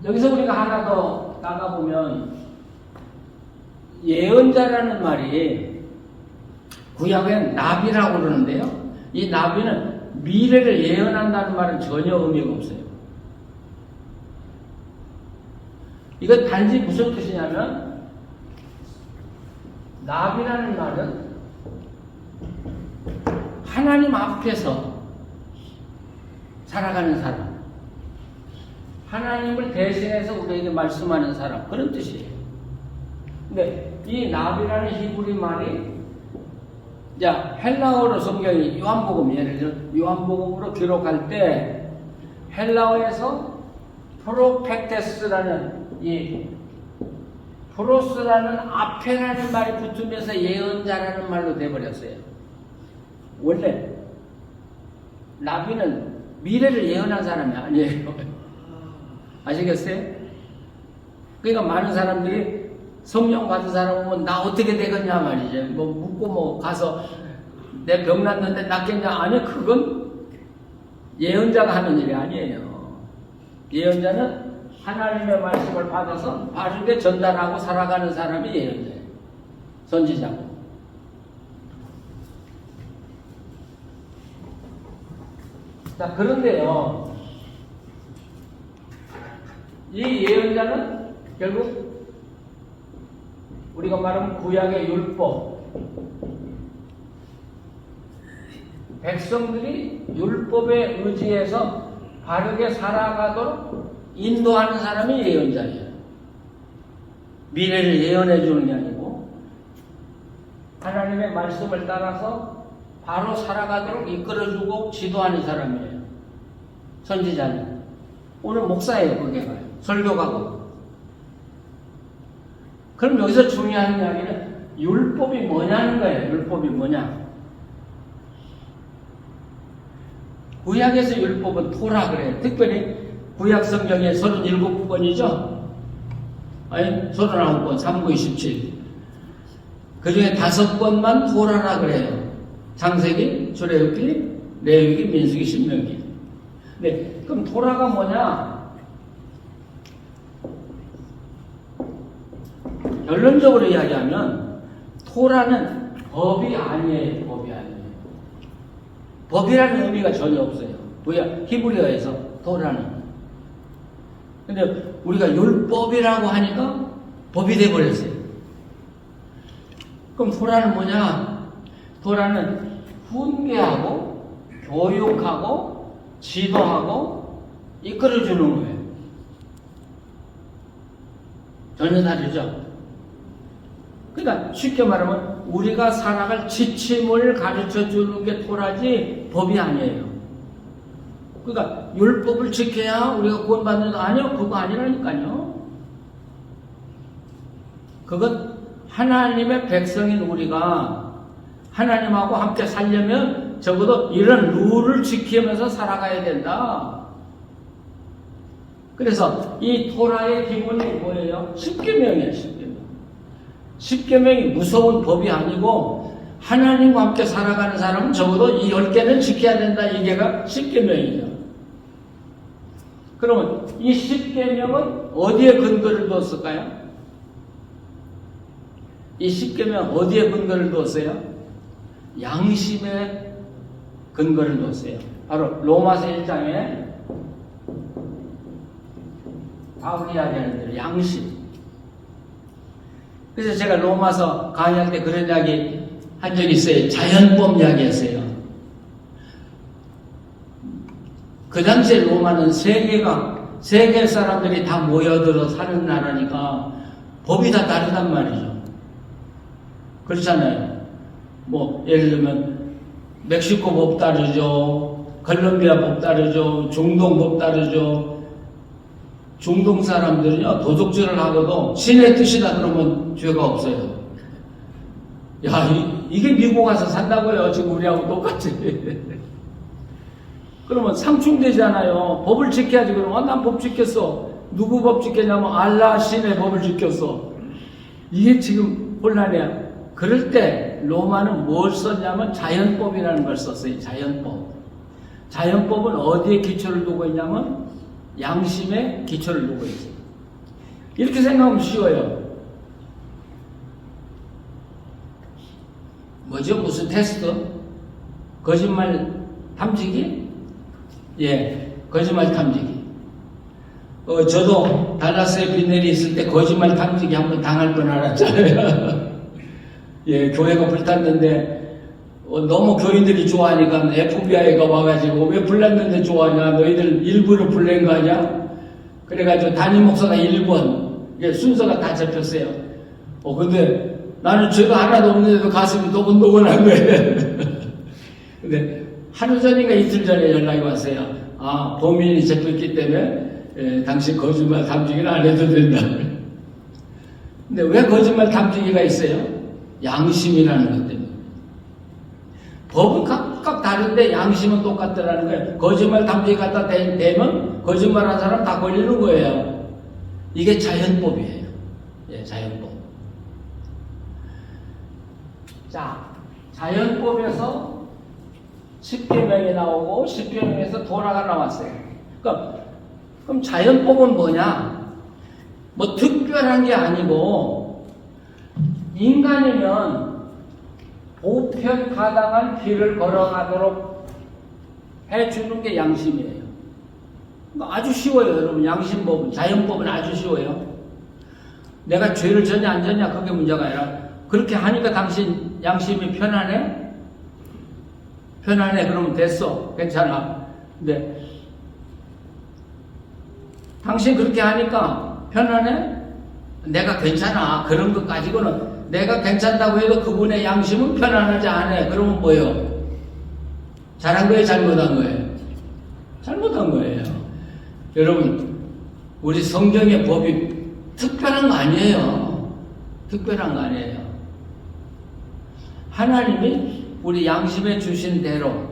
여기서 우리가 하나 더 나가보면 예언자라는 말이 구약엔 나비라고 그러는데요. 이 나비는 미래를 예언한다는 말은 전혀 의미가 없어요. 이건 단지 무슨 뜻이냐면 나비라는 말은 하나님 앞에서 살아가는 사람, 하나님을 대신해서 우리에게 말씀하는 사람, 그런 뜻이에요. 근데 이 나비라는 히브리 말이 헬라어로 성경이 요한복음, 예를 들어 요한복음으로 기록할 때 헬라어에서 프로페테스라는 이 프로스라는 앞에라는 말이 붙으면서 예언자라는 말로 돼버렸어요. 원래 나비는 미래를 예언한 사람이 아니에요. 아시겠어요? 그러니까 많은 사람들이 성령 받은 사람 오면 나 어떻게 되겠냐 말이죠. 묻고 가서 내 병 났는데 낫겠냐? 아니, 그건 예언자가 하는 일이 아니에요. 예언자는 하나님의 말씀을 받아서 바르게 전달하고 살아가는 사람이 예언자예요. 선지자고. 자, 그런데요, 이 예언자는 결국 우리가 말하면 구약의 율법. 백성들이 율법에 의지해서 바르게 살아가도록 인도하는 사람이 예언자예요. 미래를 예언해 주는 게 아니고 하나님의 말씀을 따라서 바로 살아가도록 이끌어주고 지도하는 사람이에요. 선지자는. 오늘 목사예요. 그게 설교가고. 그럼 여기서 중요한 이야기는 율법이 뭐냐는 거예요. 율법이 뭐냐. 구약에서 율법은 토라 그래요. 특별히 구약 성경에 37권이죠. 아니 39권 3, 9, 27. 그 중에 5권만 토라라 그래요. 창세기, 출애굽기, 레위기, 민수기, 신명기. 네, 그럼 토라가 뭐냐? 결론적으로 이야기하면 토라는 법이 아니에요. 법이 아니에요. 법이라는 의미가 전혀 없어요. 히브리어에서 토라는. 근데 우리가 율법이라고 하니까 법이 돼버렸어요. 그럼 토라는 뭐냐? 토라는 훈계하고 교육하고 지도하고 이끌어주는 거예요. 전혀 다르죠? 그러니까 쉽게 말하면 우리가 살아갈 지침을 가르쳐 주는 게 토라지 법이 아니에요. 그러니까 율법을 지켜야 우리가 구원받는 거 아니요? 그거 아니라니까요. 그건 하나님의 백성인 우리가 하나님하고 함께 살려면 적어도 이런 룰을 지키면서 살아가야 된다. 그래서 이 토라의 기본이 뭐예요? 십계명이에요. 십계명. 십계명이 무서운 법이 아니고 하나님과 함께 살아가는 사람은 적어도 이 10개는 지켜야 된다. 이게가 십계명이죠. 그러면 이 십계명은 어디에 근거를 두었을까요? 이 십계명 어디에 근거를 두었어요? 양심에 근거를 두었어요. 바로 로마서 1장에 바울이 이야기하는 대로 양심. 그래서 제가 로마서 강의할 때 그런 이야기 한 적이 있어요. 자연법 이야기했어요. 그 당시에 로마는 세계 사람들이 다 모여들어 사는 나라니까 법이 다 다르단 말이죠. 그렇잖아요. 뭐 예를 들면 멕시코 법 다르죠. 콜롬비아 법 다르죠. 중동 법 다르죠. 중동 사람들은요 도둑질을 하고도 신의 뜻이다 그러면 죄가 없어요. 야 이게 미국 와서 산다고요. 지금 우리하고 똑같이. 그러면 상충되잖아요. 법을 지켜야지. 그러면 난 법 지켰어. 누구 법 지켰냐면 알라 신의 법을 지켰어. 이게 지금 혼란이야. 그럴 때 로마는 뭘 썼냐면 자연법이라는 걸 썼어요. 자연법. 자연법은 어디에 기초를 두고 있냐면 양심에 기초를 두고 있어요. 이렇게 생각하면 쉬워요. 뭐죠? 무슨 테스트? 거짓말 탐지기? 예, 거짓말 탐지기. 저도 달라스에 빈넬이 있을 때 거짓말 탐지기 한번 당할 뻔 알았잖아요. 예, 교회가 불탔는데 너무 교인들이 좋아하니까 FBI가 와가지고 왜 불났는데 좋아하냐? 너희들 일부러 불낸 거 아니야? 그래가지고 담임 목사가 1번 순서가 다 잡혔어요. 근데 나는 죄가 하나도 없는데도 가슴이 노곤노곤한 거예요. 근데 하루 전인가 이틀 전에 연락이 왔어요. 범인이 잡혔기 때문에 당신 거짓말 탐지기는 안 해도 된다. 근데 왜 거짓말 탐지기가 있어요? 양심이라는 것 때문에. 법은 각각 다른데 양심은 똑같다라는 거예요. 거짓말 탐지기 갖다 대면 거짓말한 사람 다 걸리는 거예요. 이게 자연법이에요. 예, 자연법. 자, 자연법에서 10계명이 나오고 10계명에서 도라가 나왔어요. 그럼 자연법은 뭐냐? 뭐 특별한 게 아니고 인간이면 보편가당한 길을 걸어가도록 해주는 게 양심이에요. 아주 쉬워요, 여러분. 양심법은, 자연법은 아주 쉬워요. 내가 죄를 졌냐 안 졌냐 그게 문제가 아니라 그렇게 하니까 당신 양심이 편안해? 편안해. 그러면 됐어. 괜찮아. 근데 당신 그렇게 하니까 편안해? 내가 괜찮아. 그런 것 가지고는 내가 괜찮다고 해도 그분의 양심은 편안하지 않아. 그러면 뭐예요? 잘한 거예요? 잘못한 거예요? 잘못한 거예요. 여러분, 우리 성경의 법이 특별한 거 아니에요. 특별한 거 아니에요. 하나님이 우리 양심에 주신 대로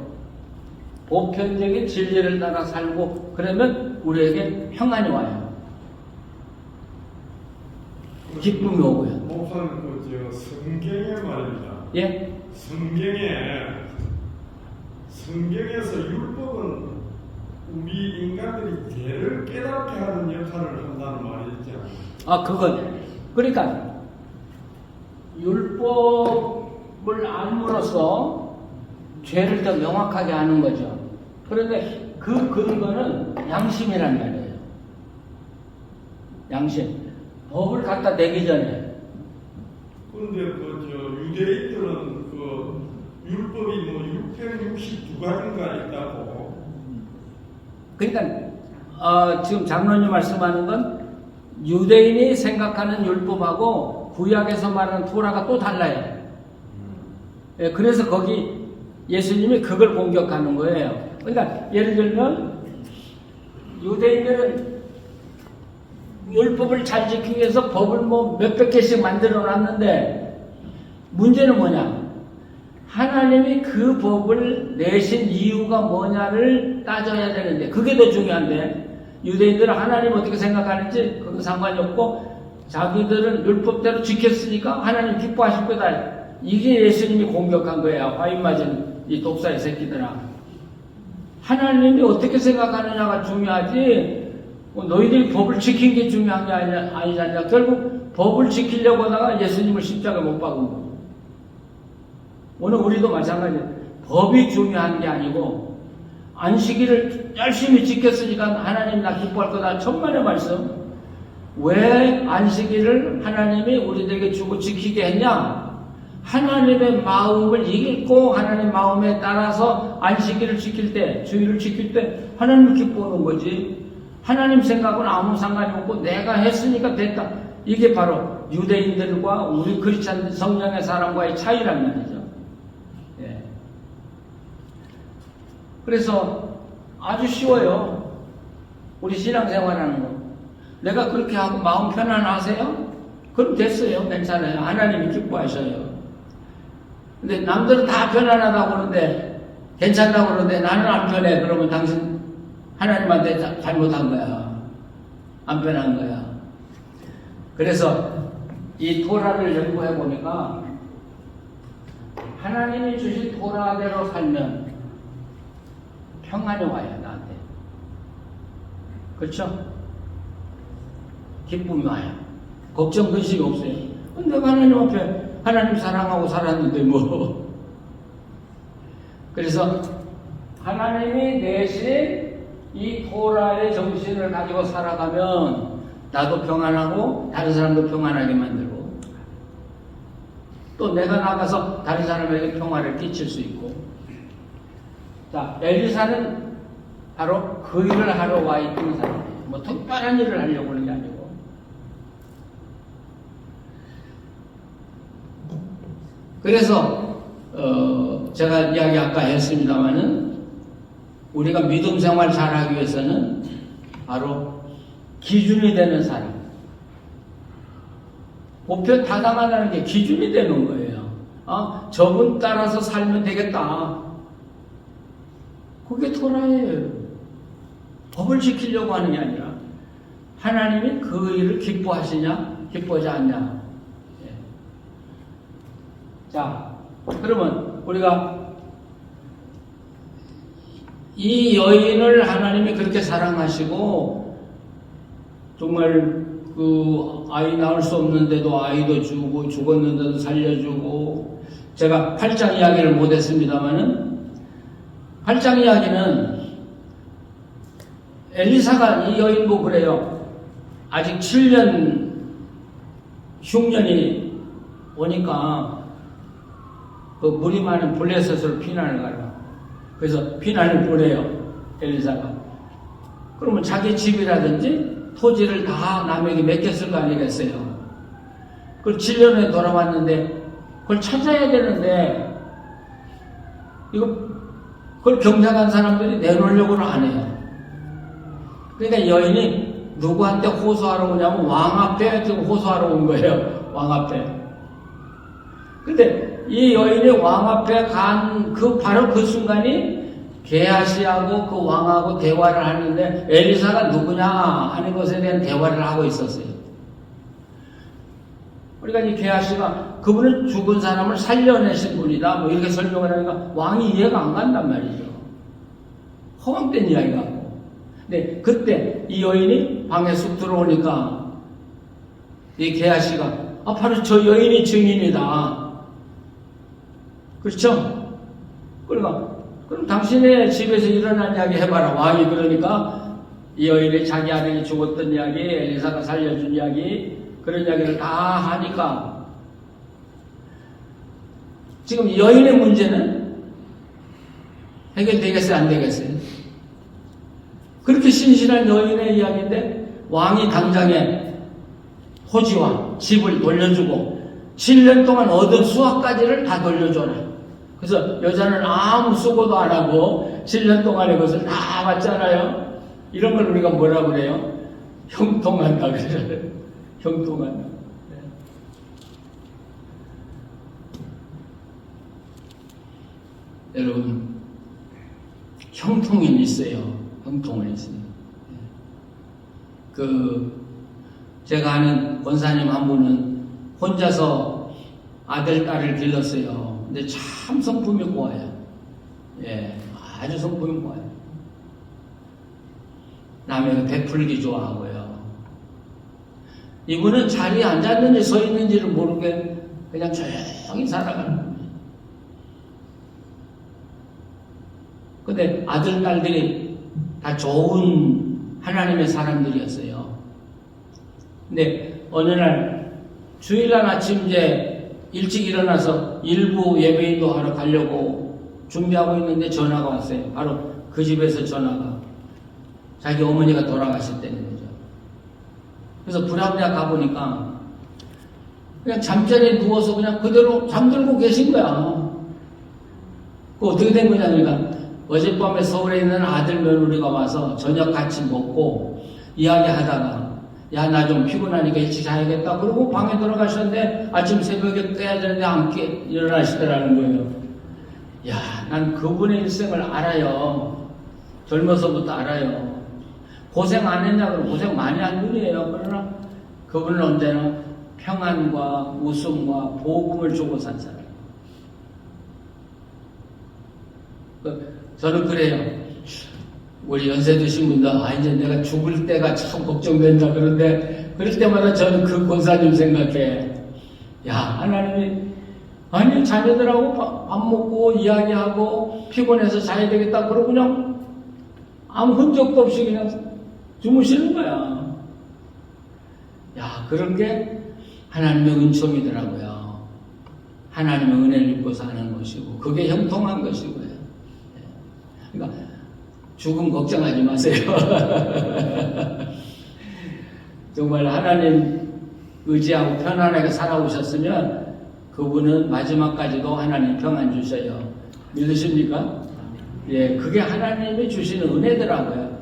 보편적인 진리를 따라 살고 그러면 우리에게 평안이 와요. 기쁨이 오고요. 목사님, 성경에 말입니다. 예? 성경에서 율법은 우리 인간들이 죄를 깨닫게 하는 역할을 한다는 말이 있지 않나요? 그건 그러니까 율법을 알므로써 죄를 더 명확하게 아는 거죠. 그런데 그 근거는 양심이란 말이에요. 양심. 법을 갖다 내기 전에. 그런데 유대인들은 율법이 662가지인가 있다고. 그러니까 지금 장로님 말씀하는 건 유대인이 생각하는 율법하고 구약에서 말하는 토라가 또 달라요. 예, 그래서 거기 예수님이 그걸 공격하는 거예요. 그러니까 예를 들면 유대인들은 율법을 잘 지키기 위해서 법을 몇백 개씩 만들어 놨는데 문제는 뭐냐? 하나님이 그 법을 내신 이유가 뭐냐를 따져야 되는데 그게 더 중요한데 유대인들은 하나님 어떻게 생각하는지 그건 상관이 없고 자기들은 율법대로 지켰으니까 하나님 기뻐하실 거다. 이게 예수님이 공격한 거야. 화인 맞은 이 독사의 새끼들아. 하나님이 어떻게 생각하느냐가 중요하지 너희들이 법을 지킨 게 중요한 게 아니지 않냐. 결국 법을 지키려고 하다가 예수님을 십자가에 못 박은 거예요. 오늘 우리도 마찬가지예요. 법이 중요한 게 아니고 안식일을 열심히 지켰으니까 하나님 나 기뻐할 거다. 천만의 말씀. 왜 안식일을 하나님이 우리들에게 주고 지키게 했냐? 하나님의 마음을 읽고 하나님 마음에 따라서 안식일을 지킬 때, 주일을 지킬 때 하나님을 기뻐하는 거지. 하나님 생각은 아무 상관이 없고 내가 했으니까 됐다. 이게 바로 유대인들과 우리 크리스찬 성령의 사람과의 차이란 말이죠. 예. 그래서 아주 쉬워요. 우리 신앙생활하는 거. 내가 그렇게 하고 마음 편안하세요? 그럼 됐어요. 괜찮아요. 하나님이 기뻐하셔요. 근데 남들은 다 편안하다고 그러는데 괜찮다고 그러는데 나는 안 편해. 그러면 당신 하나님한테 잘못한 거야. 안 편한 거야. 그래서 이 토라를 연구해 보니까 하나님이 주신 토라대로 살면 평안이 와요. 나한테. 그렇죠? 기쁨이 와요. 걱정 근심이 없어요. 내가 하나님 앞에 하나님 사랑하고 살았는데 뭐. 그래서 하나님이 내신 이 토라의 정신을 가지고 살아가면 나도 평안하고 다른 사람도 평안하게 만들고 또 내가 나가서 다른 사람에게 평화를 끼칠 수 있고. 자, 엘리사는 바로 그 일을 하러 와 있던 사람이에요. 뭐 특별한 일을 하려고 하는 게 아니고. 그래서 제가 이야기 아까 했습니다마는 우리가 믿음 생활 잘하기 위해서는 바로 기준이 되는 사람. 보편 타당하다는 게 기준이 되는 거예요. 저분 따라서 살면 되겠다. 그게 토라예요. 법을 지키려고 하는 게 아니라 하나님이 그 일을 기뻐하시냐 기뻐하지 않냐. 자, 그러면 우리가 이 여인을 하나님이 그렇게 사랑하시고 정말 그 아이 낳을 수 없는데도 아이도 주고 죽었는데도 살려주고 제가 8장 이야기를 못했습니다마는 8장 이야기는 엘리사가 이 여인 보고 그래요. 아직 7년 흉년이 오니까 그 물이 많은 블레셋으로 피난을 가라. 그래서 피난을 보내요, 엘리사가. 그러면 자기 집이라든지 토지를 다 남에게 맡겼을 거 아니겠어요. 그걸 7년 후에 돌아왔는데 그걸 찾아야 되는데 그걸 경작한 사람들이 내놓으려고는 안 해요. 그러니까 여인이 누구한테 호소하러 오냐면 왕 앞에 지금 호소하러 온 거예요. 왕 앞에. 근데 이 여인이 왕 앞에 간 바로 그 순간이 게하시하고 그 왕하고 대화를 하는데 엘리사가 누구냐 하는 것에 대한 대화를 하고 있었어요. 그러니까 이 게하시가 그분은 죽은 사람을 살려내신 분이다 뭐 이렇게 설명을 하니까 왕이 이해가 안 간단 말이죠. 허황된 이야기 같고. 근데 그때 이 여인이 방에 쑥 들어오니까 이 게하시가 바로 저 여인이 증인이다. 그렇죠? 그러니까 그럼 당신의 집에서 일어난 이야기 해봐라. 왕이 그러니까 이 여인이 자기 아들이 죽었던 이야기, 엘리사가 살려준 이야기, 그런 이야기를 다 하니까 지금 여인의 문제는 해결되겠어요? 안 되겠어요? 그렇게 신실한 여인의 이야기인데 왕이 당장에 토지와 집을 돌려주고 7년 동안 얻은 수확까지를 다 돌려줘라. 그래서 여자는 아무 수고도 안 하고 7년 동안의 것을 다 받잖아요. 이런 걸 우리가 뭐라 그래요? 형통한다 그러잖아요. 형통한다. 네. 여러분, 형통은 있어요. 형통은 있어요. 제가 아는 권사님 한 분은 혼자서 아들, 딸을 길렀어요. 근데 참 성품이 고와요. 예, 아주 성품이 고와요. 남에게 베풀기 좋아하고요. 이분은 자리에 앉았는지 서 있는지를 모르게 그냥 조용히 살아가는 거예요. 근데 아들, 딸들이 다 좋은 하나님의 사람들이었어요. 근데 어느 날 주일날 아침 이제 일찍 일어나서 일부 예배인도 하러 가려고 준비하고 있는데 전화가 왔어요. 바로 그 집에서 전화가. 자기 어머니가 돌아가셨다는 거죠. 그래서 부랴부랴 가보니까 그냥 잠자리에 누워서 그냥 그대로 잠들고 계신 거야. 그 어떻게 된 거냐, 그러니까 어젯밤에 서울에 있는 아들 며느리가 와서 저녁 같이 먹고 이야기하다가 야, 나 좀 피곤하니까 일찍 자야겠다. 그러고 방에 들어가셨는데 아침 새벽에 깨야 되는데 안 일어나시더라는 거예요. 야, 난 그분의 일생을 알아요. 젊어서부터 알아요. 고생 안 했냐? 그러면 고생 많이 한 분이에요. 그러나 그분은 언제나 평안과 웃음과 복음을 주고 산 사람. 저는 그래요. 우리 연세 드신 분들, 이제 내가 죽을 때가 참 걱정된다. 그런데, 그럴 때마다 저는 그 권사님 생각해. 야, 하나님이, 아니, 자녀들하고 밥 먹고, 이야기하고, 피곤해서 자야 되겠다. 그러고 그냥, 아무 흔적도 없이 그냥 주무시는 거야. 야, 그런 게 하나님의 은총이더라고요. 하나님의 은혜를 입고 사는 것이고, 그게 형통한 것이고요. 그러니까, 죽음 걱정하지 마세요. 정말 하나님 의지하고 편안하게 살아오셨으면 그분은 마지막까지도 하나님 평안 주셔요. 믿으십니까? 예, 그게 하나님이 주시는 은혜더라고요.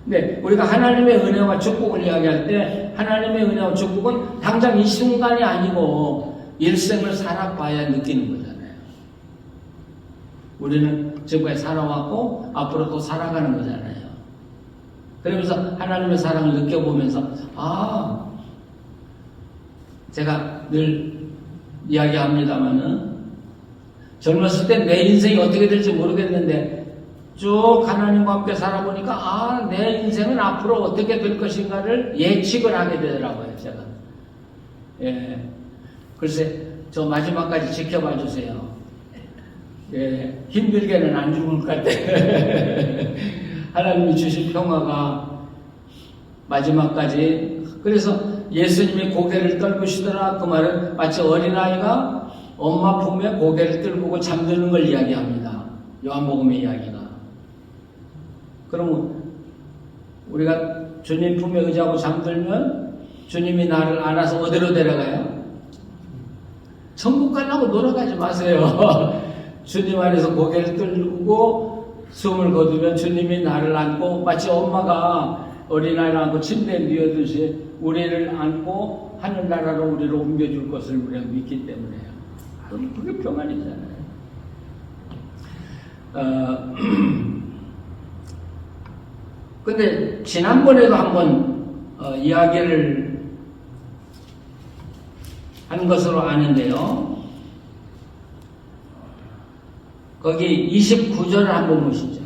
근데 우리가 하나님의 은혜와 축복을 이야기할 때 하나님의 은혜와 축복은 당장 이 순간이 아니고 일생을 살아봐야 느끼는 거잖아요. 우리는 지금까지 살아왔고 앞으로 또 살아가는 거잖아요. 그러면서 하나님의 사랑을 느껴보면서 제가 늘 이야기합니다마는 젊었을 때 내 인생이 어떻게 될지 모르겠는데 쭉 하나님과 함께 살아보니까 내 인생은 앞으로 어떻게 될 것인가를 예측을 하게 되더라고요. 제가. 예. 글쎄 저 마지막까지 지켜봐 주세요. 예, 힘들게는 안 죽을 것 같아. 하나님이 주신 평화가 마지막까지 그래서 예수님이 고개를 떨구시더라. 그 말은 마치 어린아이가 엄마 품에 고개를 떨구고 잠드는 걸 이야기합니다. 요한복음의 이야기가. 그러면 우리가 주님 품에 의지하고 잠들면 주님이 나를 안아서 어디로 데려가요? 천국 가려고 놀아가지 마세요. 주님 안에서 고개를 떨구고 숨을 거두면 주님이 나를 안고 마치 엄마가 어린아이를 안고 침대에 누워듯이 우리를 안고 하늘나라로 우리를 옮겨줄 것을 우리가 믿기 때문에요. 그게 평안이잖아요. 근데 지난번에도 한번 이야기를 한 것으로 아는데요. 거기 29절을 한번 보시죠.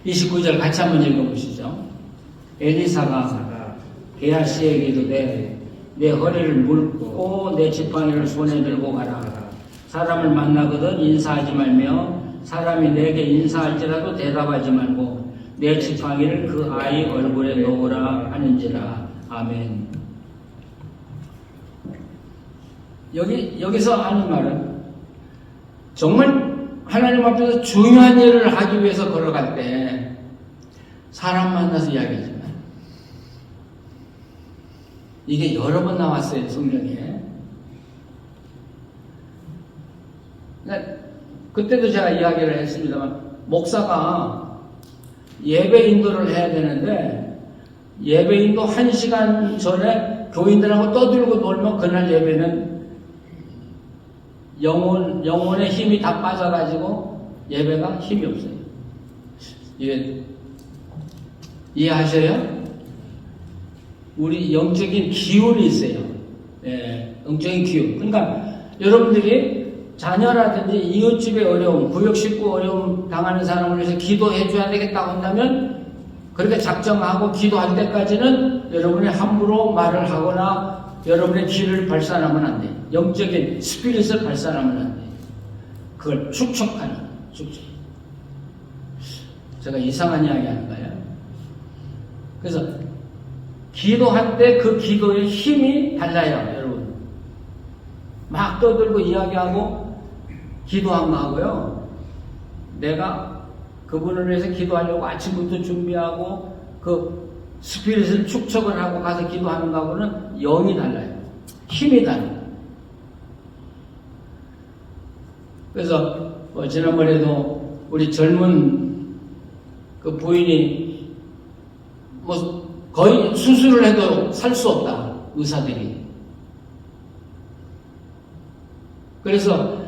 29절 같이 한번 읽어보시죠. 엘리사가 게하시에게 이르되 내 허리를 물고 내 지팡이를 손에 들고 가라. 사람을 만나거든 인사하지 말며 사람이 내게 인사할지라도 대답하지 말고 내 지팡이를 그 아이 얼굴에 놓으라 하는지라. 아멘. 여기서 하는 말은 정말 하나님 앞에서 중요한 일을 하기 위해서 걸어갈 때 사람 만나서 이야기하지만 이게 여러 번 나왔어요, 성경에. 그때도 제가 이야기를 했습니다만 목사가 예배 인도를 해야 되는데 예배 인도 1시간 전에 교인들하고 떠들고 놀면 그날 예배는 영혼의 힘이 다 빠져가지고 예배가 힘이 없어요. 이해하셔요? 우리 영적인 기운이 있어요. 예, 영적인 기운. 그러니까 여러분들이 자녀라든지 이웃집의 어려움, 구역 식구 어려움 당하는 사람을 위해서 기도해 줘야 되겠다고 한다면 그렇게 작정하고 기도할 때까지는 여러분이 함부로 말을 하거나 여러분의 기를 발산하면 안 돼요. 영적인 스피릿을 발산하면 안 돼요. 그걸 축적하는 축적. 제가 이상한 이야기 하는가요? 그래서 기도할 때 그 기도의 힘이 달라요, 여러분. 막 떠들고 이야기하고 기도한 거 하고요. 내가 그분을 위해서 기도하려고 아침부터 준비하고 그 스피릿을 축적을 하고 가서 기도하는 거하고는 영이 달라요. 힘이 달라요. 그래서 지난번에도 우리 젊은 그 부인이 거의 수술을 해도 살 수 없다, 의사들이. 그래서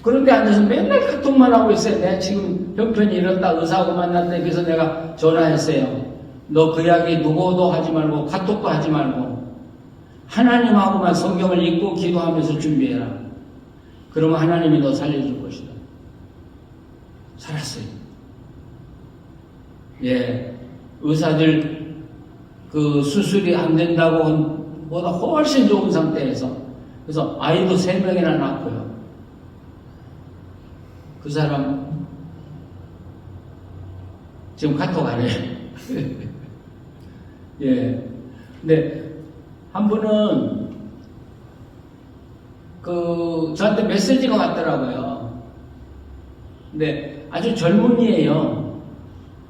그런데 앉아서 맨날 카톡만 하고 있어요. 내가 지금 형편이 이렇다, 의사하고 만났다. 그래서 내가 전화했어요. 너 그 이야기 누구도 하지 말고 카톡도 하지 말고 하나님하고만 성경을 읽고 기도하면서 준비해라. 그러면 하나님이 너 살려줄 것이다. 살았어요. 예, 의사들 그 수술이 안 된다고 보다 훨씬 좋은 상태에서, 그래서 아이도 3명이나 낳고요. 그 사람 지금 카톡 안 해요. 예. 근데 한 분은 저한테 메시지가 왔더라고요. 근데 아주 젊은이에요.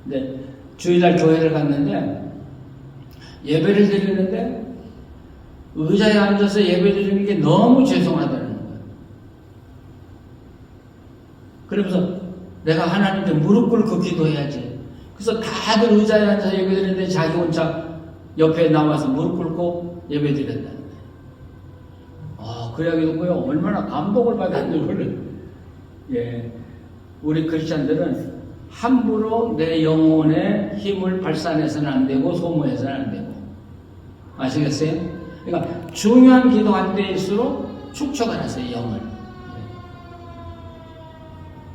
근데 주일날 교회를 갔는데 예배를 드리는데 의자에 앉아서 예배 드리는 게 너무 죄송하다는 거예요. 그러면서 내가 하나님께 무릎 꿇고 기도해야지. 그래서 다들 의자에 앉아서 예배 드리는데 자기 혼자 옆에 나와서 무릎 꿇고 예배 드렸다는 거예요. 그 이야기 듣고요, 얼마나 감동을 받았는지 몰라요. 예, 우리 크리스찬들은 함부로 내 영혼의 힘을 발산해서는 안 되고 소모해서는 안 되고. 아시겠어요? 그러니까 중요한 기도할 때일수록 축적을 하세요, 영을.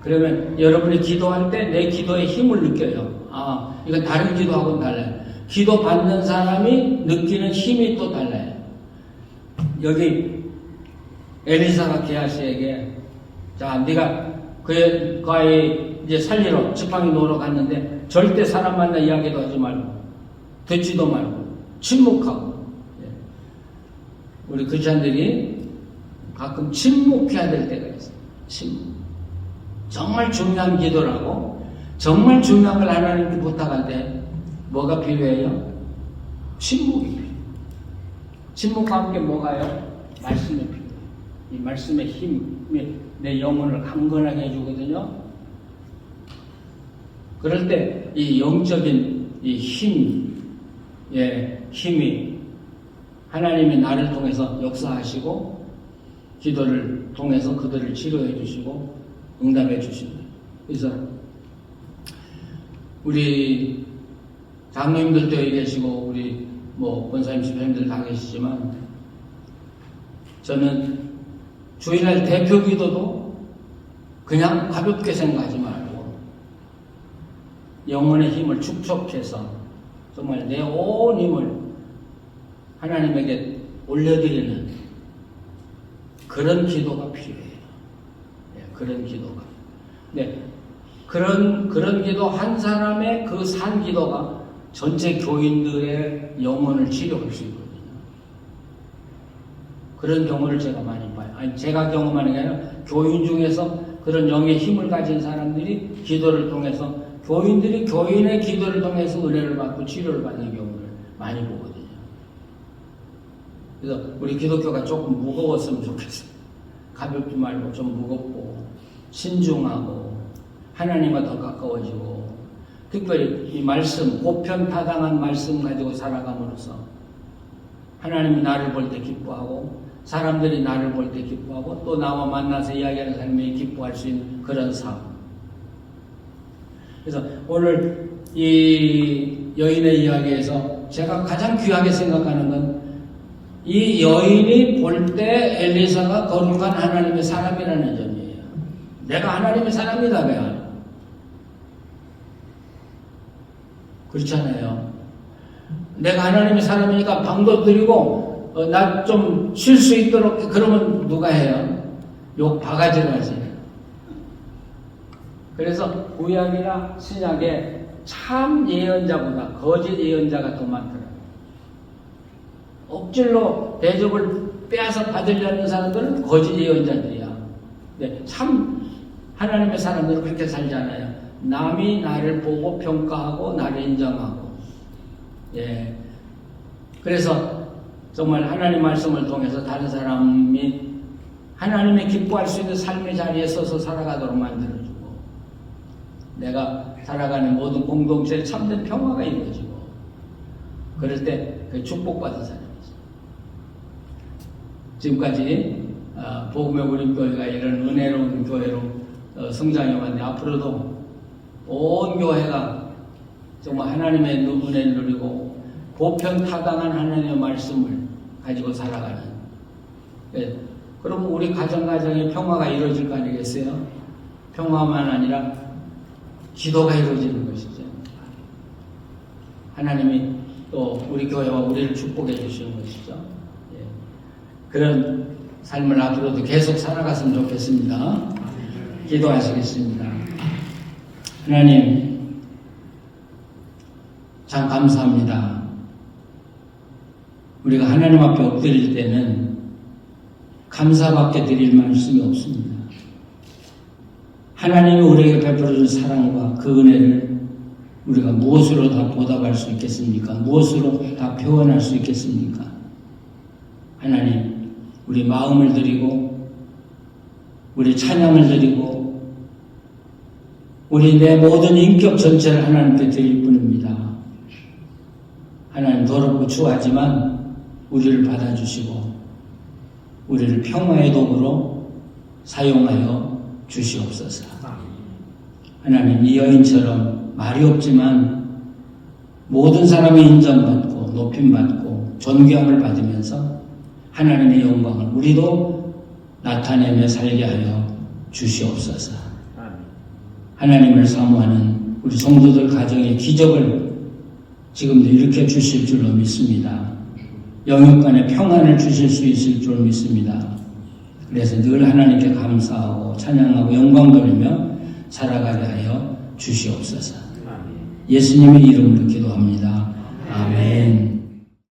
그러면 여러분이 기도할 때 내 기도의 힘을 느껴요. 이건 다른 기도하고는 달라요. 기도 받는 사람이 느끼는 힘이 또 달라요. 여기 엘리사가 게하시에게, 자, 네가 그 아이 이제 살리러 지팡이 놓으러 갔는데 절대 사람 만나 이야기도 하지 말고 듣지도 말고 침묵하고. 예. 우리 크리스찬들이 가끔 침묵해야 될 때가 있어요. 침묵. 정말 중요한 기도라고 정말 중요한 걸 하나님께 부탁할 때 뭐가 필요해요? 침묵이 필요해요. 침묵과 함께 뭐가요? 말씀이 필요해요. 이 말씀의 힘이 내 영혼을 강건하게 해주거든요. 그럴 때 이 영적인 이 힘이 하나님이 나를 통해서 역사하시고 기도를 통해서 그들을 치료해 주시고 응답해 주십니다. 그래서 우리 장로님들도 여기 계시고 우리 권사님 집사님들 다 계시지만 저는 주일날 대표 기도도 그냥 가볍게 생각하지 말고 영혼의 힘을 축적해서 정말 내 온 힘을 하나님에게 올려드리는 그런 기도가 필요해요. 네, 그런 기도가. 네, 그런 기도 한 사람의 그 산 기도가 전체 교인들의 영혼을 치료할 수 있거든요. 그런 경우를 제가 많이 봐요. 아니, 제가 경험하는 게 아니라 교인 중에서 그런 영의 힘을 가진 사람들이 기도를 통해서 교인들이 교인의 기도를 통해서 은혜를 받고 치료를 받는 경우를 많이 보거든요. 그래서 우리 기독교가 조금 무거웠으면 좋겠어요. 가볍지 말고 좀 무겁고 신중하고 하나님과 더 가까워지고 특별히 이 말씀, 보편타당한 말씀 가지고 살아감으로써 하나님이 나를 볼 때 기뻐하고 사람들이 나를 볼 때 기뻐하고 또 나와 만나서 이야기하는 사람이 기뻐할 수 있는 그런 삶. 그래서 오늘 이 여인의 이야기에서 제가 가장 귀하게 생각하는 건 이 여인이 볼 때 엘리사가 거룩한 하나님의 사람이라는 점이에요. 내가 하나님의 사람이다. 그렇잖아요. 내가 하나님의 사람이니까 방도 드리고 나 좀 쉴 수 있도록 그러면 누가 해요? 욕 바가지로 하지. 그래서 구약이나 신약에 참 예언자보다 거짓 예언자가 더 많더라고요. 억질로 대접을 빼앗아 받으려는 사람들은 거짓 예언자들이야. 네, 참 하나님의 사람들은 그렇게 살잖아요. 남이 나를 보고 평가하고 나를 인정하고. 예. 그래서 정말 하나님 말씀을 통해서 다른 사람이 하나님의 기뻐할 수 있는 삶의 자리에 서서 살아가도록 만들어주고 내가 살아가는 모든 공동체에 참된 평화가 이루어지고 그럴 때 그 축복받은 사람이죠. 지금까지 복음의 우림교회가 이런 은혜로운 교회로 성장해 왔는데 앞으로도 온 교회가 정말 하나님의 은혜를 누리고 보편타당한 하나님의 말씀을 가지고 살아가는. 네. 그럼 우리 가정에 평화가 이루어질 거 아니겠어요? 평화만 아니라 기도가 이루어지는 것이죠. 하나님이 또 우리 교회와 우리를 축복해 주시는 것이죠. 예. 그런 삶을 앞으로도 계속 살아갔으면 좋겠습니다. 기도하시겠습니다. 하나님, 참 감사합니다. 우리가 하나님 앞에 엎드릴 때는 감사밖에 드릴 말씀이 없습니다. 하나님이 우리에게 베풀어준 사랑과 그 은혜를 우리가 무엇으로 다 보답할 수 있겠습니까? 무엇으로 다 표현할 수 있겠습니까? 하나님, 우리 마음을 드리고 우리 찬양을 드리고 우리 내 모든 인격 전체를 하나님께 드릴 뿐입니다. 하나님 더럽고 추하지만 우리를 받아주시고 우리를 평화의 도구로 사용하여 주시옵소서. 하나님, 이 여인처럼 말이 없지만 모든 사람이 인정받고 높임받고 존경을 받으면서 하나님의 영광을 우리도 나타내며 살게 하여 주시옵소서. 하나님을 사모하는 우리 성도들 가정의 기적을 지금도 일으켜 주실 줄로 믿습니다. 영역 간의 평안을 주실 수 있을 줄 믿습니다. 그래서 늘 하나님께 감사하고 찬양하고 영광 돌리며 살아가게 하여 주시옵소서. 예수님의 이름으로 기도합니다. 아멘.